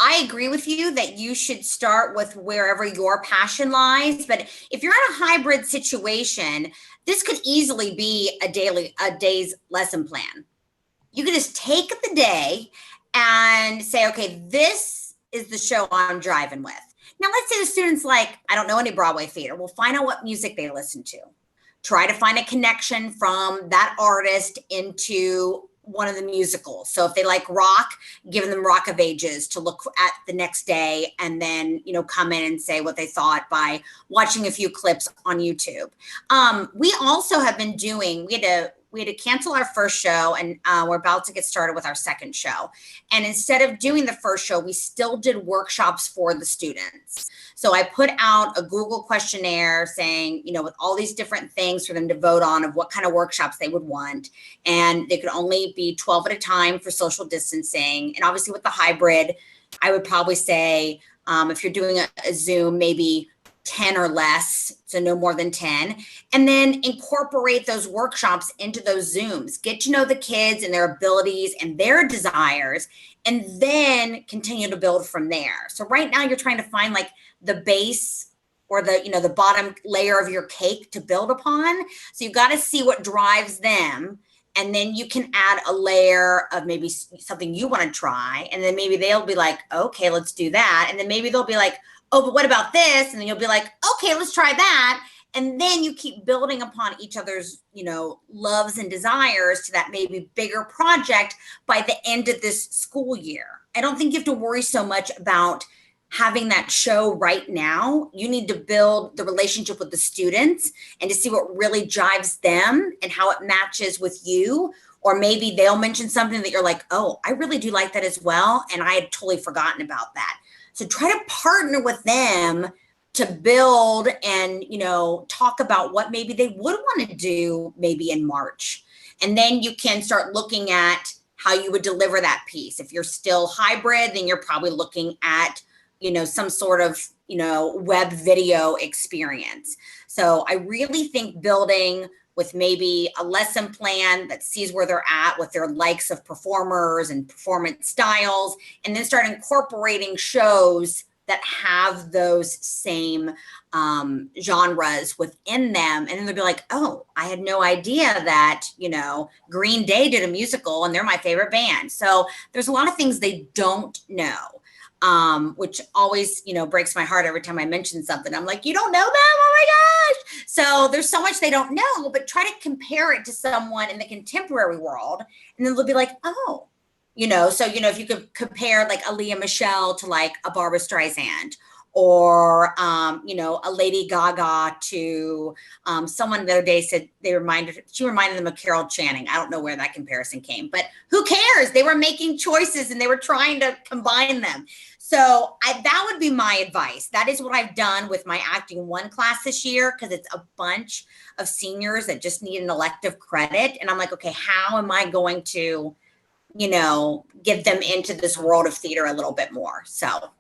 I agree with you that you should start with wherever your passion lies. But if you're in a hybrid situation, this could easily be a day's lesson plan. You could just take the day and say, okay, this is the show I'm driving with. Now, let's say the students like, I don't know any Broadway theater. We'll find out what music they listen to. Try to find a connection from that artist into one of the musicals. So if they like rock, give them Rock of Ages to look at the next day, and then, come in and say what they thought by watching a few clips on YouTube. We also have been doing, we had to cancel our first show, and we're about to get started with our second show. And instead of doing the first show, we still did workshops for the students. So I put out a Google questionnaire saying, with all these different things for them to vote on of what kind of workshops they would want. And they could only be 12 at a time for social distancing. And obviously with the hybrid, I would probably say, if you're doing a Zoom, maybe 10 or less, so no more than 10, and then incorporate those workshops into those Zooms. Get to know the kids and their abilities and their desires, and then continue to build from there. So right now you're trying to find like the base or the bottom layer of your cake to build upon. So you've got to see what drives them. And then you can add a layer of maybe something you want to try. And then maybe they'll be like, okay, let's do that. And then maybe they'll be like, oh, but what about this? And then you'll be like, okay, let's try that. And then you keep building upon each other's, loves and desires to that maybe bigger project by the end of this school year. I don't think you have to worry so much about having that show right now. You need to build the relationship with the students and to see what really drives them and how it matches with you. Or maybe they'll mention something that you're like, oh, I really do like that as well. And I had totally forgotten about that. So try to partner with them to build and, talk about what maybe they would want to do maybe in March. And then you can start looking at how you would deliver that piece. If you're still hybrid, then you're probably looking at, some sort of, web video experience. So I really think building with maybe a lesson plan that sees where they're at with their likes of performers and performance styles, and then start incorporating shows that have those same genres within them. And then they'll be like, oh, I had no idea that, Green Day did a musical and they're my favorite band. So there's a lot of things they don't know. Which always, breaks my heart every time I mention something. I'm like, you don't know them? Oh my gosh. So there's so much they don't know, but try to compare it to someone in the contemporary world. And then they'll be like, oh, so, if you could compare like a Leah Michelle to like a Barbara Streisand, or, you know, a Lady Gaga to someone the other day said she reminded them of Carol Channing. I don't know where that comparison came, but who cares? They were making choices and they were trying to combine them. So that would be my advice. That is what I've done with my Acting 1 class this year, because it's a bunch of seniors that just need an elective credit. And I'm like, okay, how am I going to, you know, get them into this world of theater a little bit more? So.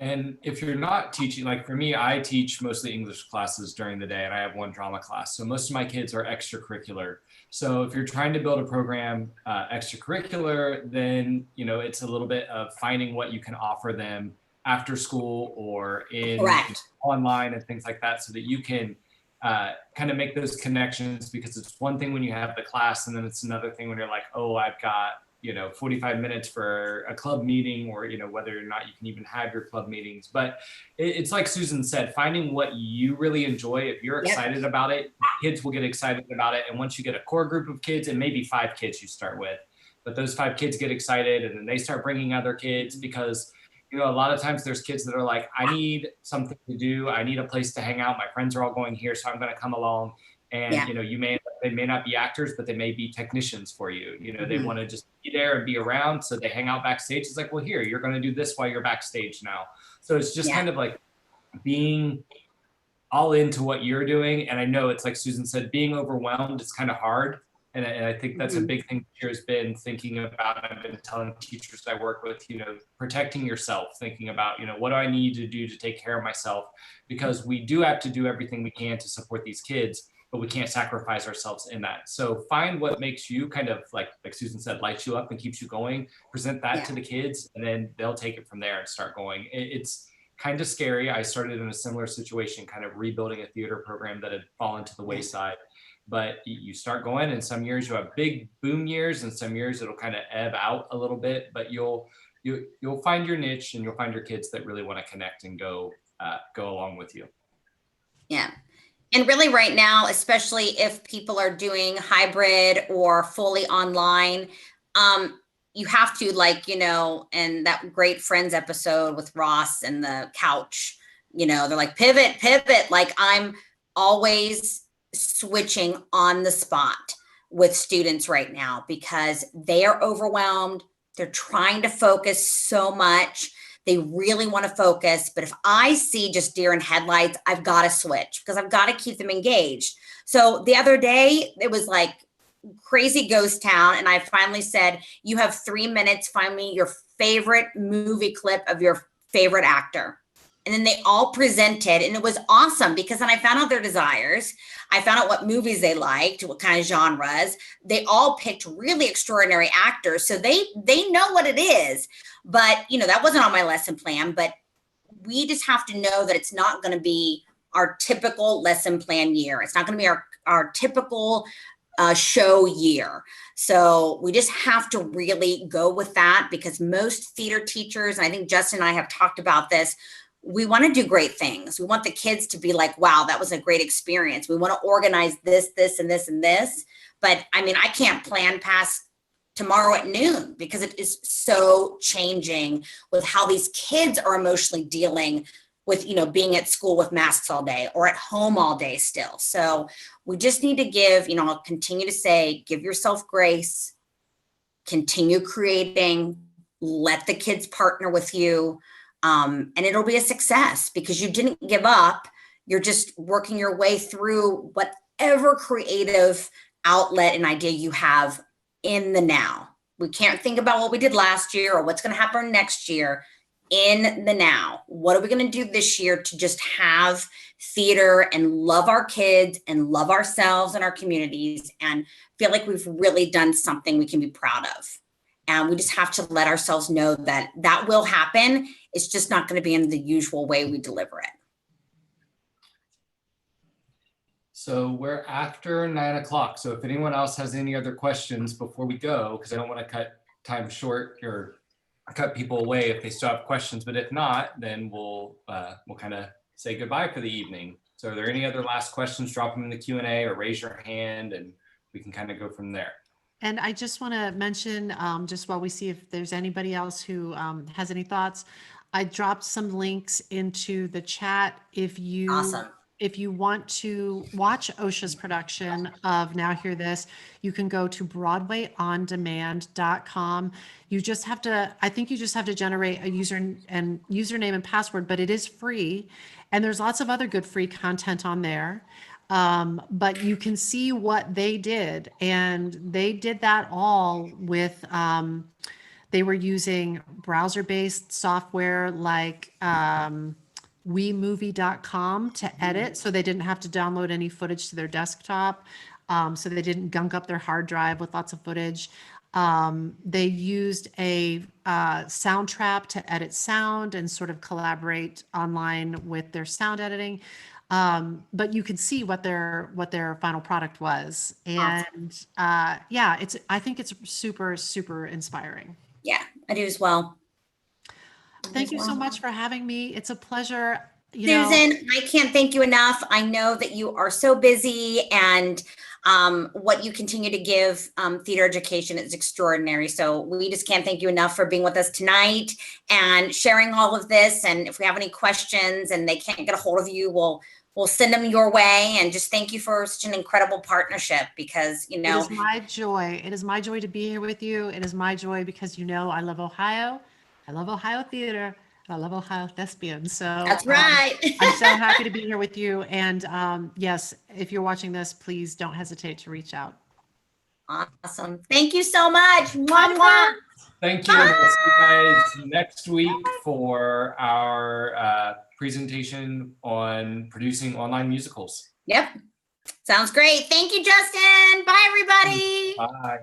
And if you're not teaching, like for me, I teach mostly English classes during the day and I have one drama class. So most of my kids are extracurricular. So if you're trying to build a program extracurricular, then, you know, it's a little bit of finding what you can offer them after school or in online and things like that, so that you can kind of make those connections, because it's one thing when you have the class and then it's another thing when you're like, oh, I've got, you know, 45 minutes for a club meeting, or, you know, whether or not you can even have your club meetings. But it's like Susan said, finding what you really enjoy. If you're excited about it, kids will get excited about it. And once you get a core group of kids, and maybe 5 kids you start with, but those 5 kids get excited and then they start bringing other kids, because, you know, a lot of times there's kids that are like, I need something to do. I need a place to hang out. My friends are all going here, so I'm going to come along. And, you know, they may not be actors, but they may be technicians for you. You know, they want to just be there and be around. So they hang out backstage. It's like, well, here, you're going to do this while you're backstage now. So it's just kind of like being all into what you're doing. And I know it's like Susan said, being overwhelmed is kind of hard. And I think that's a big thing here has been thinking about, I've been telling teachers I work with, you know, protecting yourself, thinking about, you know, what do I need to do to take care of myself? Because we do have to do everything we can to support these kids, but we can't sacrifice ourselves in that. So find what makes you kind of like Susan said, lights you up and keeps you going, present that to the kids, and then they'll take it from there and start going. It's kind of scary. I started in a similar situation, kind of rebuilding a theater program that had fallen to the wayside. But you start going, and some years you have big boom years, and some years it'll kind of ebb out a little bit, but you'll find your niche, and you'll find your kids that really want to connect and go along with you. Yeah. And really right now, especially if people are doing hybrid or fully online, you have to, like, you know, and that great Friends episode with Ross and the couch, you know, they're like, pivot, like I'm always switching on the spot with students right now because they are overwhelmed. They're trying to focus so much. They really want to focus. But if I see just deer in headlights, I've got to switch because I've got to keep them engaged. So the other day, it was like crazy ghost town. And I finally said, you have 3 minutes. Find me your favorite movie clip of your favorite actor. And then they all presented, and it was awesome because then I found out their desires. I found out what movies they liked, what kind of genres. They all picked really extraordinary actors. So they know what it is. But, you know, that wasn't on my lesson plan. But we just have to know that it's not going to be our typical lesson plan year. It's not going to be our typical show year. So we just have to really go with that because most theater teachers, and I think Justin and I have talked about this, we want to do great things. We want the kids to be like, wow, that was a great experience. We want to organize this, this, and this, and this. But I mean, I can't plan past tomorrow at noon because it is so changing with how these kids are emotionally dealing with, you know, being at school with masks all day or at home all day still. So we just need to give, you know, I'll continue to say, give yourself grace, continue creating, let the kids partner with you. And it'll be a success because you didn't give up. You're just working your way through whatever creative outlet and idea you have in the now. We can't think about what we did last year or what's going to happen next year. In the now, what are we going to do this year to just have theater and love our kids and love ourselves and our communities and feel like we've really done something we can be proud of? And we just have to let ourselves know that that will happen. It's just not going to be in the usual way we deliver it. So we're after 9 o'clock. So if anyone else has any other questions before we go, because I don't want to cut time short or cut people away if they still have questions, but if not, then we'll kind of say goodbye for the evening. So are there any other last questions? Drop them in the Q&A or raise your hand and we can kind of go from there. And I just want to mention, just while we see if there's anybody else who has any thoughts, I dropped some links into the chat. Awesome. If you want to watch OhEdTA's production of Now Hear This, you can go to broadwayondemand.com. You just have to, I think you just have to generate a username and password, but it is free. And there's lots of other good free content on there. But you can see what they did. And they did that all with, they were using browser-based software like wemovie.com to edit, so they didn't have to download any footage to their desktop, so they didn't gunk up their hard drive with lots of footage. They used a Soundtrap to edit sound and sort of collaborate online with their sound editing. But you can see what their final product was, and yeah, I think it's super, super inspiring. Yeah, I do as well. Thank you so much for having me. It's a pleasure. Susan, I can't thank you enough. I know that you are so busy, and what you continue to give theater education is extraordinary. So we just can't thank you enough for being with us tonight and sharing all of this. And if we have any questions and they can't get a hold of you, we'll send them your way. And just thank you for such an incredible partnership, because, you know. It is my joy. It is my joy to be here with you. It is my joy because, you know, I love Ohio. I love Ohio theater. I love Ohio thespians. So that's right. I'm so happy to be here with you. And yes, if you're watching this, please don't hesitate to reach out. Awesome. Thank you so much. Mwah, mwah. Thank you. And we'll see you guys next week for our presentation on producing online musicals. Yep. Sounds great. Thank you, Justin. Bye, everybody. Bye.